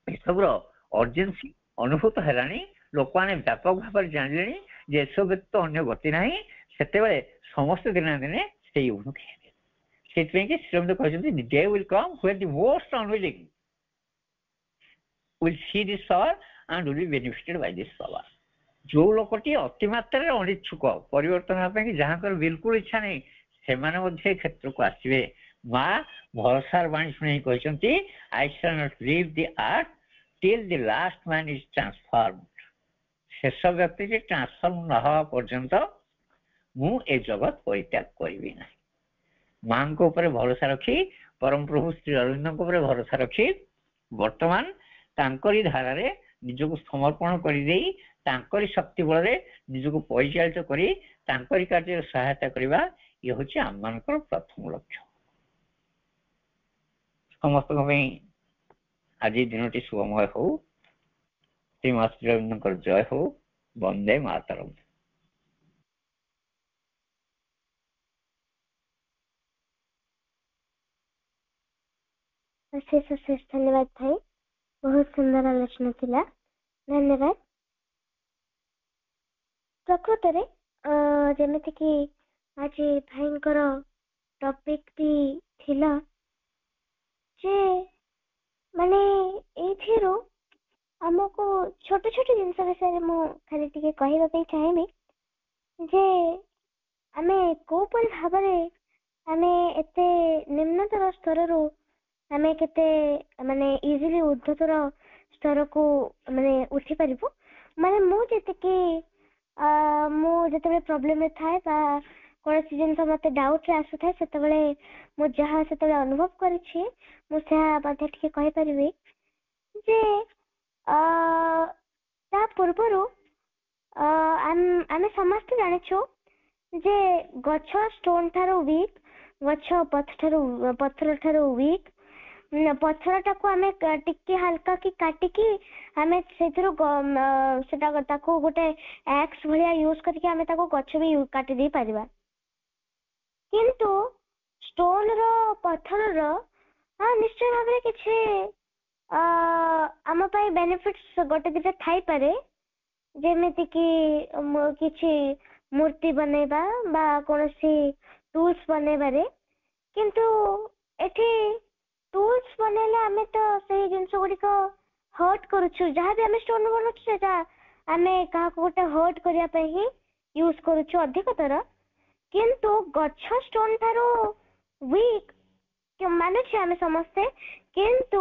ଏସବୁର ଅର୍ଜେନ୍ସି ଅନୁଭୂତ ହେଲାଣି, ଲୋକମାନେ ବ୍ୟାପକ ଭାବରେ ଜାଣିଲେଣି ଯେ ଏସବୁ ବ୍ୟତୀତ ଅନ୍ୟ ଗତି ନାହିଁ, ସେତେବେଳେ ସମସ୍ତେ ଦିନେ ନା ଦିନେ ସେଇ ଉନ୍ନତି ହେବେ। ସେଥିପାଇଁ କି ଶ୍ରୀରାମ କହିଛନ୍ତି the day will come when the most unwilling will see this power and will be benefited by this power। ଯୋଉ ଲୋକଟି ଅତି ମାତ୍ରାରେ ଅନିଚ୍ଛୁକ ପରିବର୍ତ୍ତନ ହେବା ପାଇଁ, ଯାହାଙ୍କର ବିଲକୁଲ ଇଚ୍ଛା ନାହିଁ, ସେମାନେ ମଧ୍ୟ ଏ କ୍ଷେତ୍ରକୁ ଆସିବେ। ମା ଭରସାର ବାଣୀ ଶୁଣେଇ କହିଛନ୍ତି I shall not leave the earth till the last man is transformed। ଶେଷ ବ୍ୟକ୍ତିଟି ଟ୍ରାନ୍ସଫର୍ମ ନ ହେବା ପର୍ଯ୍ୟନ୍ତ ମୁଁ ଏ ଜଗତ ପରିତ୍ୟାଗ କରିବି ନାହିଁ। ମାଙ୍କ ଉପରେ ଭରସା ରଖି, ପରମ ପ୍ରଭୁ ଶ୍ରୀ ଅରବିନ୍ଦଙ୍କ ଉପରେ ଭରସା ରଖି ବର୍ତ୍ତମାନ ତାଙ୍କରି ଧାରାରେ ନିଜକୁ ସମର୍ପଣ କରିଦେଇ ତାଙ୍କରି ଶକ୍ତି ବଳରେ ନିଜକୁ ପରିଚାଳିତ କରି ତାଙ୍କରି କାର୍ଯ୍ୟରେ ସହାୟତା କରିବା, ଇଏ ହଉଛି ଆମମାନଙ୍କର ପ୍ରଥମ ଲକ୍ଷ୍ୟ। ସମସ୍ତଙ୍କ ପାଇଁ ଆଜି ଦିନଟି ଶୁଭମୟ ହଉ। ଶ୍ରୀମା ଶ୍ରୀ ଅରବିନ୍ଦଙ୍କର ଜୟ ହଉ। ବନ୍ଦେ ମାତରମ୍। ଅଶେଷ ଅଶେଷ ଧନ୍ୟବାଦ ଭାଇ, ବହୁତ ସୁନ୍ଦର ଆଲୋଚନା ଥିଲା, ଧନ୍ୟବାଦ। ପ୍ରକୃତରେ ଯେମିତିକି ଆଜି ଭାଇଙ୍କର ଟପିକ ବି ଥିଲା ଯେ ମାନେ ଏଇଥିରୁ ଆମକୁ ଛୋଟ ଛୋଟ ଜିନିଷ ବିଷୟରେ ମୁଁ ଖାଲି ଟିକେ କହିବା ପାଇଁ ଚାହିଁବି ଯେ ଆମେ କୋଉପରି ଭାବରେ ଆମେ ଏତେ ନିମ୍ନତର ସ୍ତରରୁ ଆମେ କେତେ ମାନେ ଇଜିଲି ଉର୍ଦ୍ଧ୍ୱତର ସ୍ତରକୁ ମାନେ ଉଠିପାରିବୁ। ମାନେ ମୁଁ ଯେତିକି ମୁଁ ଯେତେବେଳେ ପ୍ରୋବ୍ଲେମରେ ଥାଏ ବା କୌଣସି ଜିନିଷ ମତେ ଡାଉଟରେ ଆସୁଥାଏ, ସେତେବେଳେ ମୁଁ ଯାହା ସେତେବେଳେ ଅନୁଭବ କରିଛି ମୁଁ ସେହା ମଧ୍ୟ ଟିକେ କହିପାରିବି ଯେ ତା ପୂର୍ବରୁ ଆମେ ସମସ୍ତେ ଜାଣିଛୁ ଯେ ଗଛ ଷ୍ଟୋନ ଠାରୁ ୱିକ୍, ଗଛ ପଥର ଠାରୁ ୱିକ୍। ପଥରଟାକୁ ଆମେ ଟିକେ ହାଲକା କି କାଟିକି ଆମେ ସେଥିରୁ ସେଟା ତାକୁ ଗୋଟେ ଆକ୍ସ ଭଳିଆ ୟୁଜ କରିକି ଆମେ ତାକୁ ଗଛ ବି କାଟି ଦେଇ ପାରିବା। କିନ୍ତୁ ଷ୍ଟୋନର ପଥରର ନିଶ୍ଚୟ ଭାବରେ କିଛି ଆମ ପାଇଁ ବେନିଫିଟ୍ସ ଗୋଟେ ଦିଟା ଥାଇପାରେ, ଯେମିତିକି କିଛି ମୂର୍ତ୍ତି ବନେଇବା ବା କୌଣସି ଟୁଲ୍ସ ବନେଇବାରେ। କିନ୍ତୁ ଏଠି ଟୁଲ୍ସ ବନେଇଲେ ଆମେ ତ ସେଇ ଜିନିଷ ଗୁଡ଼ିକ ହର୍ଟ କରୁଛୁ। ଯାହା ବି ଆମେ ଷ୍ଟୋନ୍ ବନଉଛୁ ସେଟା ଆମେ କାହାକୁ ଗୋଟେ ହର୍ଟ କରିବା ପାଇଁ ହିଁ ୟୁଜ୍ କରୁଛୁ ଅଧିକତର। କିନ୍ତୁ ଗଛ ଷ୍ଟୋନ୍ ଠାରୁ ୱିକ୍ ମାନୁଛୁ ଆମେ ସମସ୍ତେ, କିନ୍ତୁ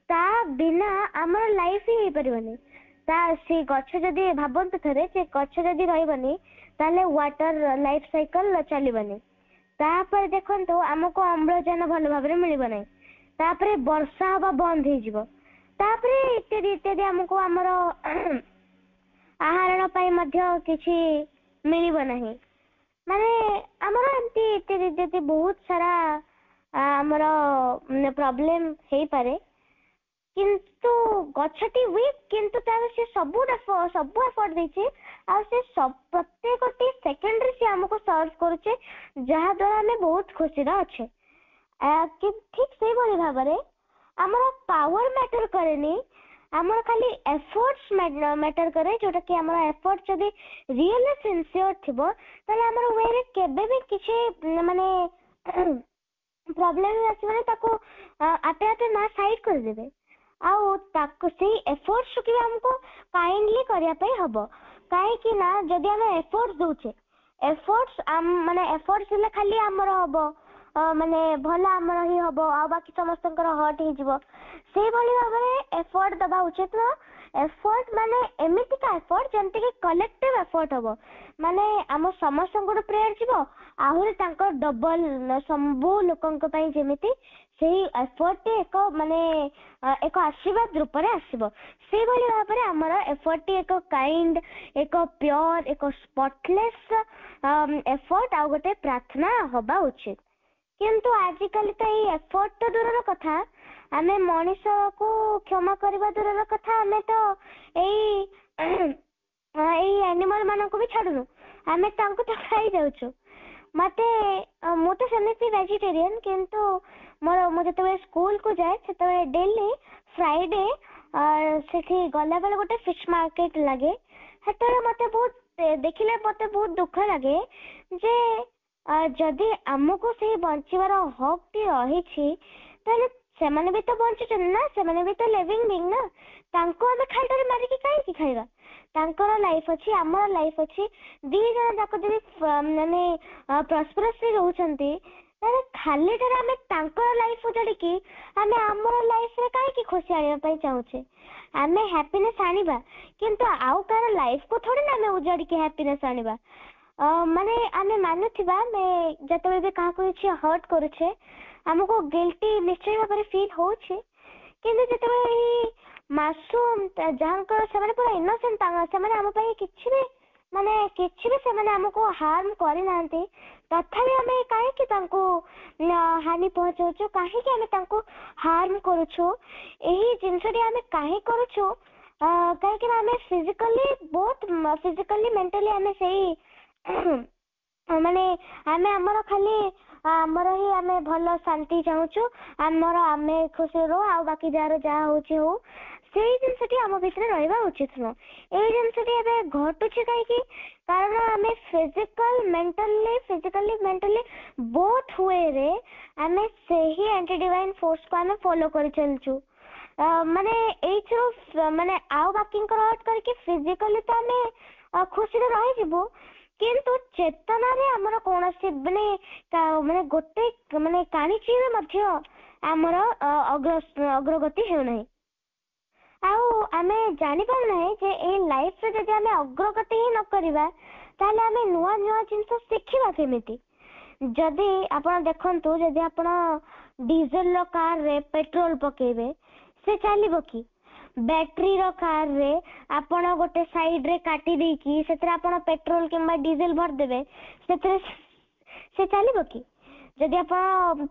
ତା ବିନା ଆମର ଲାଇଫ୍ ହିଁ ହେଇପାରିବନି। ତା ସେ ଗଛ ଯଦି ଭାବନ୍ତୁ ଥରେ, ସେ ଗଛ ଯଦି ରହିବନି ତାହେଲେ ୱାଟର ଲାଇଫ୍ ସାଇକେଲ ଚାଲିବନି। ତାପରେ ଦେଖନ୍ତୁ ଆମକୁ ଅମ୍ଳଜାନ ଭଲ ଭାବରେ ମିଳିବ ନାହିଁ, ତାପରେ ବର୍ଷା ହବା ବନ୍ଦ ହେଇଯିବ, ତାପରେ ଇତ୍ୟାଦି ଇତ୍ୟାଦି ଆମକୁ ଆମର ଆହରଣ ପାଇଁ ମଧ୍ୟ କିଛି ମିଳିବ ନାହିଁ। ମାନେ ଆମର ଏମିତି ଇତ୍ୟାଦି ଇତ୍ୟାଦି ବହୁତ ସାରା ଆମର ପ୍ରୋବ୍ଲେମ ହେଇପାରେ। କିନ୍ତୁ ଗଛଟି ୱିକ୍, କିନ୍ତୁ ତାର ସେ ସବୁ ଏଫର୍ଟ ଦେଇଛି, ଆଉ ସେ ପ୍ରତ୍ୟେକଟି ସେକେଣ୍ଡରେ ସେ ଆମକୁ ସର୍ଭ କରୁଛେ, ଯାହା ଦ୍ୱାରା ଆମେ ବହୁତ ଖୁସିରେ ଅଛେ। ଠିକ୍ ସେଇଭଳି ଭାବରେ ଆମର ପାୱାର ମ୍ୟାଟର କରେନି, ଆମର ଖାଲି ଏଫର୍ଟସ୍ ମ୍ୟାଟର କରେ। ଯୋଉଟା କି ଆମର ଏଫର୍ଟ ଯଦି ରିଏଲି ସିନସିୟର ଥିବ ତାହେଲେ ଆମର ୱେରେ କେବେ ବି କିଛି ମାନେ ପ୍ରୋବ୍ଲେମ ଆସିବନି, ତାକୁ ଆପେ ଆପେ ମା ସାଇଡ୍ କରିଦେବେ। ଆଉ ତାକୁ ସେଇ ଏଫର୍ଟସ୍ କି ଆମକୁ କାଇଣ୍ଡଲି କରିବା ପାଇଁ ହବ। କାହିଁକି ନା ଯଦି ଆମେ ଏଫର୍ଟସ୍ ଦଉଛେ, ମାନେ ଏଫର୍ଟସ୍ ହେଲେ ଖାଲି ଆମର ହବ ମାନେ ଭଲ ଆମର ହିଁ ହବ, ଆଉ ବାକି ସମସ୍ତଙ୍କର ହର୍ଟ ହେଇଯିବ। ସେଇଭଳି ଭାବରେ ଏଫର୍ଟ ଦବା ଉଚିତ ନା। ଏଫର୍ଟ ମାନେ ଏମିତିକା ଏଫର୍ଟ ଯେମିତିକି କଲେକ୍ଟିଭ ଏଫର୍ଟ ହବ, ମାନେ ଆମ ସମସ୍ତଙ୍କର ପ୍ରେୟାର ଯିବ, ଆହୁରି ତାଙ୍କ ଡବଲ ସବୁ ଲୋକଙ୍କ ପାଇଁ ଯେମିତି ସେଇ ଏଫର୍ଟଟି ଏକ ମାନେ ଏକ ଆଶୀର୍ବାଦ ରୂପରେ ଆସିବ। ସେଇଭଳି ଭାବରେ ଆମର ଏଫର୍ଟଟି ଏକ କାଇଣ୍ଡ, ଏକ ପ୍ୟୋର, ଏକ ସ୍ପଟଲେସ୍ ଏଫର୍ଟ ଆଉ ଗୋଟେ ପ୍ରାର୍ଥନା ହବା ଉଚିତ। କିନ୍ତୁ ଆଜିକାଲି ତ ଏଇ ଏଫର୍ଟ ତ ଦୂରର କଥା, ଆମେ ମଣିଷକୁ କ୍ଷମା କରିବା ଦୂରର କଥା, ଆମେ ତ ଏଇ ଆନିମାଲ ମାନଙ୍କୁ ବି ଛାଡୁନୁ, ଆମେ ତାଙ୍କୁ ତ ଖାଇଯାଉଛୁ। ମୁଁ ତ ସେମିତି ଭେଜିଟେରିଆନ, କିନ୍ତୁ ମୁଁ ଯେତେବେଳେ ସ୍କୁଲକୁ ଯାଏ ସେତେବେଳେ ଡେଲି ଫ୍ରାଇଡେ ସେଠି ଗଲାବେଳେ ଗୋଟେ ଫିsh ମାର୍କେଟ ଲାଗେ। ସେତେବେଳେ ମତେ ବହୁତ ଦେଖିଲେ ମତେ ବହୁତ ଦୁଃଖ ଲାଗେ ଯେ ଯଦି ଆମକୁ ସେଇ ବଞ୍ଚିବାର ହକ୍ ଟି ରହିଛି, ତାହେଲେ ସେମାନେ ବି ତ ବଞ୍ଚୁଛନ୍ତି ନା, ସେମାନେ ବି ତ ଲିଭିଂ ବିଙ୍ଗ ନା। ତାଙ୍କୁ ଆମେ ଖାଲିଟାରେ ମାରିକି କାହିଁକି ଖାଇବା? ତାଙ୍କର ଲାଇଫ ଅଛି, ଆମର ଲାଇଫ ଅଛି। ଦି ଜଣ ଯାକ ଯଦି ମାନେ ପ୍ରସ୍ପରସଲି ରହୁଛନ୍ତି, ତାହେଲେ ଖାଲିଟାରେ ଆମେ ତାଙ୍କର ଲାଇଫ ଉଜାଡ଼ିକି ଆମେ ଆମର ଲାଇଫରେ କାହିଁକି ଖୁସି ଆଣିବା ପାଇଁ ଚାହୁଁଛେ? ଆମେ ହ୍ୟାପିନେସ୍ ଆଣିବା, କିନ୍ତୁ ଆଉ କାହାର ଲାଇଫକୁ ଥୋଡ଼ି ନା ଆମେ ଉଜାଡ଼ିକି ହ୍ୟାପିନେସ୍ ଆଣିବା। ମାନେ ଆମେ ମାନୁଥିବା, ଆମେ ଯେତେବେଳେ ବି କାହାକୁ କିଛି ହର୍ଟ କରୁଛେ ଆମକୁ ଗିଲ୍ଟି ନିଶ୍ଚୟ ଭାବରେ ଫିଲ୍ ହଉଛି। କିନ୍ତୁ ଯେତେବେଳେ ଏଇ ମାସୁମ ଯାହାଙ୍କର ସେମାନେ ପୁରା ଇନୋସେଣ୍ଟ, ସେମାନେ ଆମ ପାଇଁ କିଛି ବି ସେମାନେ ଆମକୁ ହାର୍ମ କରିନାହାନ୍ତି, ତଥାପି ଆମେ କାହିଁକି ତାଙ୍କୁ ହାନି ପହଞ୍ଚାଉଛୁ, କାହିଁକି ଆମେ ତାଙ୍କୁ ହାର୍ମ କରୁଛୁ? ଏହି ଜିନିଷଟି ଆମେ କାହିଁ କରୁଛୁ? କାହିଁକି ନା ଆମେ ଫିଜିକାଲି ମେଣ୍ଟାଲି ଆମେ ସେଇ ମାନେ ଆମର ଖାଲି ଆମର ହିଁ ଆମେ ଭଲ ଶାନ୍ତି ଚାହୁଁଛୁ, ଆମେ ଖୁସି ରହୁ, ଆଉ ବାକି ଯାହାର ଯାହା ହଉଛି ହଉ। ସେଇ ଜିନିଷଟି ଆମ ଭିତରେ ରହିବା ଉଚିତ ନୁହଁ। ଏଇ ଜିନିଷଟି ଏବେ ଘଟୁଛି କାହିଁକି? କାରଣ ଆମେ ଫିଜିକାଲି ମେଣ୍ଟାଲି ବୋଥ୍ ୱେରେ ଆମେ ସେହି ଆଣ୍ଟି ଡିଭାଇନ୍ ଫୋର୍ସକୁ ଆମେ ଫଲୋ କରି ଚାଲିଛୁ। ମାନେ ଏଇଥିରୁ ମାନେ ଆଉ ବାକିଙ୍କର ହର୍ଟ କରିକି ଫିଜିକାଲି ତ ଆମେ ଖୁସିରେ ରହିଯିବୁ, କିନ୍ତୁ ଚେତନାରେ ଆମର କୌଣସି ମାନେ ଗୋଟେ ମାନେ କାଣିଚିରେ ମଧ୍ୟ ଆମର ଅଗ୍ରଗତି ହେଉନାହିଁ। ଆଉ ଆମେ ଜାଣିପାରୁନାହିଁ ଯେ ଏଇ ଲାଇଫରେ ଯଦି ଆମେ ଅଗ୍ରଗତି ହିଁ ନ କରିବା, ତାହେଲେ ଆମେ ନୂଆ ନୂଆ ଜିନିଷ ଶିଖିବା କେମିତି? ଯଦି ଆପଣ ଦେଖନ୍ତୁ, ଯଦି ଆପଣ ଡିଜେଲର କାରରେ ପେଟ୍ରୋଲ ପକେଇବେ, ସେ ଚାଲିବ କି? ବ୍ୟାଟେରୀର କାରରେ ଆପଣ ଗୋଟେ ସାଇଡରେ କାଟି ଦେଇକି ସେଥିରେ ଆପଣ ପେଟ୍ରୋଲ କିମ୍ବା ଡିଜେଲ ଭରିଦେବେ, ସେଥିରେ ସେ ଚାଲିବ କି? ଯଦି ଆପଣ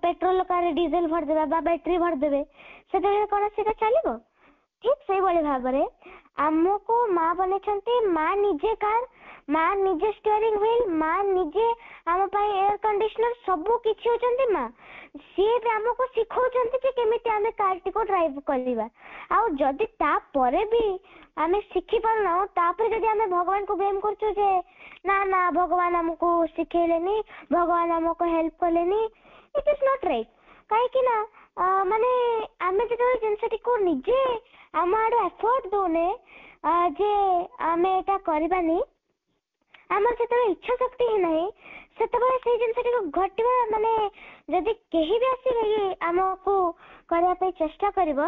ପେଟ୍ରୋଲ କାରରେ ଡିଜେଲ ଭରିଦେବେ ବା ବ୍ୟାଟେରୀ ଭରିଦେବେ, ସେତେବେଳେ କଣ ସେଟା ଚାଲିବ? ଠିକ୍ ସେଇଭଳି ଭାବରେ ଆମକୁ ମା ବନେଇଛନ୍ତି, ମା ନିଜେ କାର୍, ମା ନିଜେ ଷ୍ଟିୟରିଂ ହୁଇଲ୍, ମା ନିଜେ ଆମ ପାଇଁ ଏୟାର କଣ୍ଡିସନର, ସବୁ କିଛି ହଉଛନ୍ତି ମା। ସିଏ ବି ଆମକୁ ଶିଖଉଛନ୍ତି ଯେ କେମିତି ଆମେ କାରଟିକୁ ଡ୍ରାଇଭ୍ କରିବା। ଆଉ ଯଦି ତାପରେ ବି ଆମେ ଶିଖିପାରୁନାହୁଁ, ତାପରେ ଯଦି ଆମେ ଭଗବାନଙ୍କୁ ବ୍ଲେମ୍ କରୁଛୁ ଯେ ନା ନା ଭଗବାନ ଆମକୁ ଶିଖେଇଲେନି, ଭଗବାନ ଆମକୁ ହେଲ୍ପ କଲେନି, ଇଟ୍ ଇଜ ନଟ୍ ରାଇଟ୍। କାହିଁକି ନା ମାନେ ଆମେ ଯେତେବେଳେ ଜିନିଷଟିକୁ ନିଜେ ଆମ ଆଡୁ ଏଫର୍ଟ ଦଉନେ ଯେ ଆମେ ଏଇଟା କରିବାନି, ଆମର ଯେତେବେଳେ ଇଚ୍ଛା ଶକ୍ତି ହିଁ ନାହିଁ, ସେତେବେଳେ ସେଇ ଜିନିଷଟିକୁ ଘଟିବା ମାନେ ଯଦି କେହି ବି ଆସିକି ଆମକୁ କରିବା ପାଇଁ ଚେଷ୍ଟା କରିବ,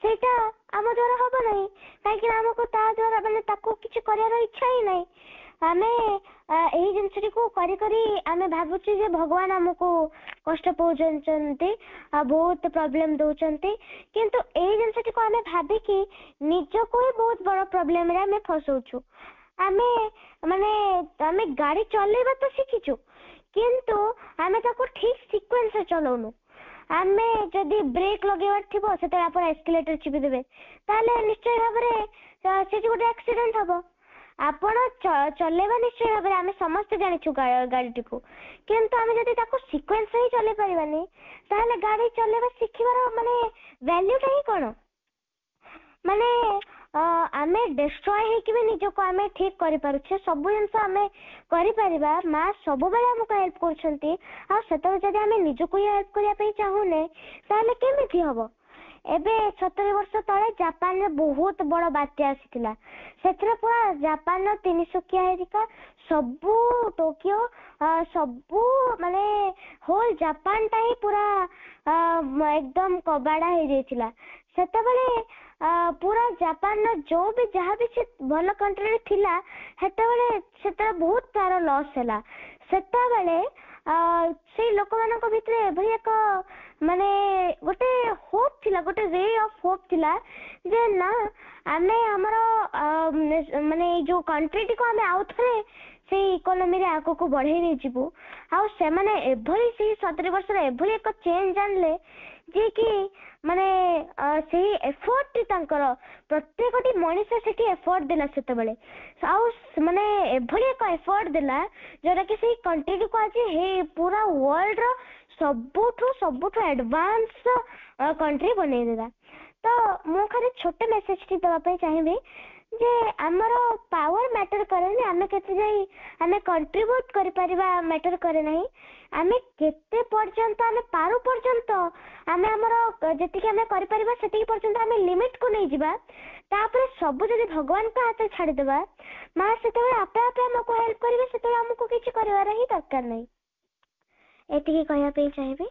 ସେଇଟା ଆମ ଦ୍ୱାରା ହବ ନାହିଁ। କାହିଁକି ନା ଆମକୁ ତା ଦ୍ୱାରା ମାନେ ତାକୁ କିଛି କରିବାର ଇଚ୍ଛା ହିଁ ନାହିଁ। ଆମେ ଏଇ ଜିନିଷଟିକୁ କରି କରି ଆମେ ଭାବୁଛୁ ଯେ ଭଗବାନ ଆମକୁ କଷ୍ଟ ପହଞ୍ଚଉଛନ୍ତି, ବହୁତ ପ୍ରୋବ୍ଲେମ ଦଉଛନ୍ତି, କିନ୍ତୁ ଏଇ ଜିନିଷଟିକୁ ଆମେ ଭାବିକି ନିଜକୁ ହିଁ ବହୁତ ବଡ ପ୍ରୋବ୍ଲେମରେ ଆମେ ଫସଉଛୁ। ଆମେ ମାନେ ଆମେ ଗାଡି ଚଲେଇବା ତ ଶିଖିଛୁ, କିନ୍ତୁ ଆମେ ତାକୁ ଠିକ ସିକ୍ୱେନ୍ସରେ ଚଲଉନୁ। ଆମେ ଯଦି ବ୍ରେକ୍ ଲଗେଇବାର ଥିବ ସେତେବେଳେ ଆପଣ ଏସ୍କେଲେଟର ଚିପି ଦେବେ, ତାହେଲେ ନିଶ୍ଚୟ ଭାବରେ ସେଠି ଗୋଟେ ଆକ୍ସିଡେଣ୍ଟ ହବ। ଆପଣ ଚଲେଇବା ନିଶ୍ଚୟ ଭାବରେ ଆମେ ସମସ୍ତେ ଜାଣିଛୁ ଗାଡିଟିକୁ, କିନ୍ତୁ ଆମେ ଯଦି ତାକୁ ସିକ୍ୱେନ୍ସରେ ହିଁ ଚଲେଇ ପାରିବାନି, ତାହେଲେ ଗାଡି ଚଲେଇବା ଶିଖିବାର ମାନେ ଭ୍ୟାଲ୍ୟୁଟା ହିଁ କଣ? ମାନେ ଆମେ ଡେଷ୍ଟ୍ରୟ ହେଇକି ବି ନିଜକୁ ଆମେ ଠିକ କରିପାରୁଛେ, ସବୁ ଜିନିଷ ଆମେ କରିପାରିବା। ମା ସବୁବେଳେ ଆମକୁ ହେଲ୍ପ କରୁଛନ୍ତି, ଆଉ ସେତେବେଳେ ଯଦି ଆମେ ନିଜକୁ ହିଁ ହେଲ୍ପ କରିବା ପାଇଁ ଚାହୁଁନେ, ତାହେଲେ କେମିତି ହବ? ଏବେ 70 ବର୍ଷ ତଳେ ଜାପାନରେ ବହୁତ ବଡ ବାତ୍ୟା ଆସିଥିଲା। ସେଥିରେ ପୁରା ଜାପାନର ତିନିସୁକିଆ ହେରିକା ସବୁ ଟୋକିଓ ସବୁ ମାନେ ହୋଲ ଜାପାନଟା ହିଁ ପୁରା ଏକଦମ କବାଡା ହେଇଯାଇଥିଲା। ସେତେବେଳେ ପୁରା ଜାପାନର ଯୋଉ ବି ଯାହା ବି ସେ ଭଲ କଣ୍ଟ୍ରିରେ ଥିଲା, ସେତେବେଳେ ବହୁତ ତାର ଲସ୍ ହେଲା। ସେତେବେଳେ ସେଇ ଲୋକମାନଙ୍କ ଭିତରେ ଏଭଳି ଏକ ମାନେ ଗୋଟେ ହୋପ୍ ଥିଲା, ଗୋଟେ ରେ ଅଫ୍ ହୋପ୍ ଥିଲା ଯେ ନା ଆମେ ଆମର ମାନେ ଏଇ ଯୋଉ କଣ୍ଟ୍ରିଟିକୁ ଆମେ ଆଉ ଥରେ ସେଇ ଇକୋନୋମିରେ ଆଗକୁ ବଢେଇ ନେଇଯିବୁ। ଆଉ ସେମାନେ ଏଭଳି ସେଇ 70 ବର୍ଷର ଏଭଳି ଏକ ଚେଞ୍ଜ ଆଣିଲେ ଯେ କି ମାନେ ସେଇ ଏଫର୍ଟଟି ତାଙ୍କର ପ୍ରତ୍ୟେକଟି ମଣିଷ ସେଠି ଏଫର୍ଟ ଦେଲା ସେତେବେଳେ, ଆଉ ମାନେ ଏଭଳି ଏକ ଏଫର୍ଟ ଦେଲା ଯୋଉଟା କି ସେଇ କଣ୍ଟ୍ରିଟିକୁ ଆଜି ପୁରା ୱାର୍ଲଡର ସବୁଠୁ ଆଡଭାନ୍ସ କଣ୍ଟ୍ରି ବନେଇଦେଲା। ତ ମୁଁ ଖାଲି ଛୋଟ ମେସେଜଟି ଦେବା ପାଇଁ ଚାହିଁବି ଯେ ଆମର ପାୱାର ମ୍ୟାଟର କରେନି, ଆମେ କେତେ ଯାଇ ଆମେ କଣ୍ଟ୍ରିବ୍ୟୁଟ କରିପାରିବା ମ୍ୟାଟର କରେ ନାହିଁ। ଆମେ କେତେ ପର୍ଯ୍ୟନ୍ତ ଆମେ ପାରୁ ପର୍ଯ୍ୟନ୍ତ ଆମେ ଆମର ଯେତିକି ଆମେ କରିପାରିବା ସେତିକି ପର୍ଯ୍ୟନ୍ତ ଆମେ ଲିମିଟକୁ ନେଇଯିବା, ତାପରେ ସବୁ ଯଦି ଭଗବାନଙ୍କ ହାତରେ ଛାଡିଦେବା, ମା ସେତେବେଳେ ଆପେ ଆପେ ଆମକୁ ହେଲ୍ପ କରିବେ। ସେତେବେଳେ ଆମକୁ କିଛି କରିବାର ହିଁ ଦରକାର ନାହିଁ। ଏତିକି କହିବା ପାଇଁ ଚାହିଁବି।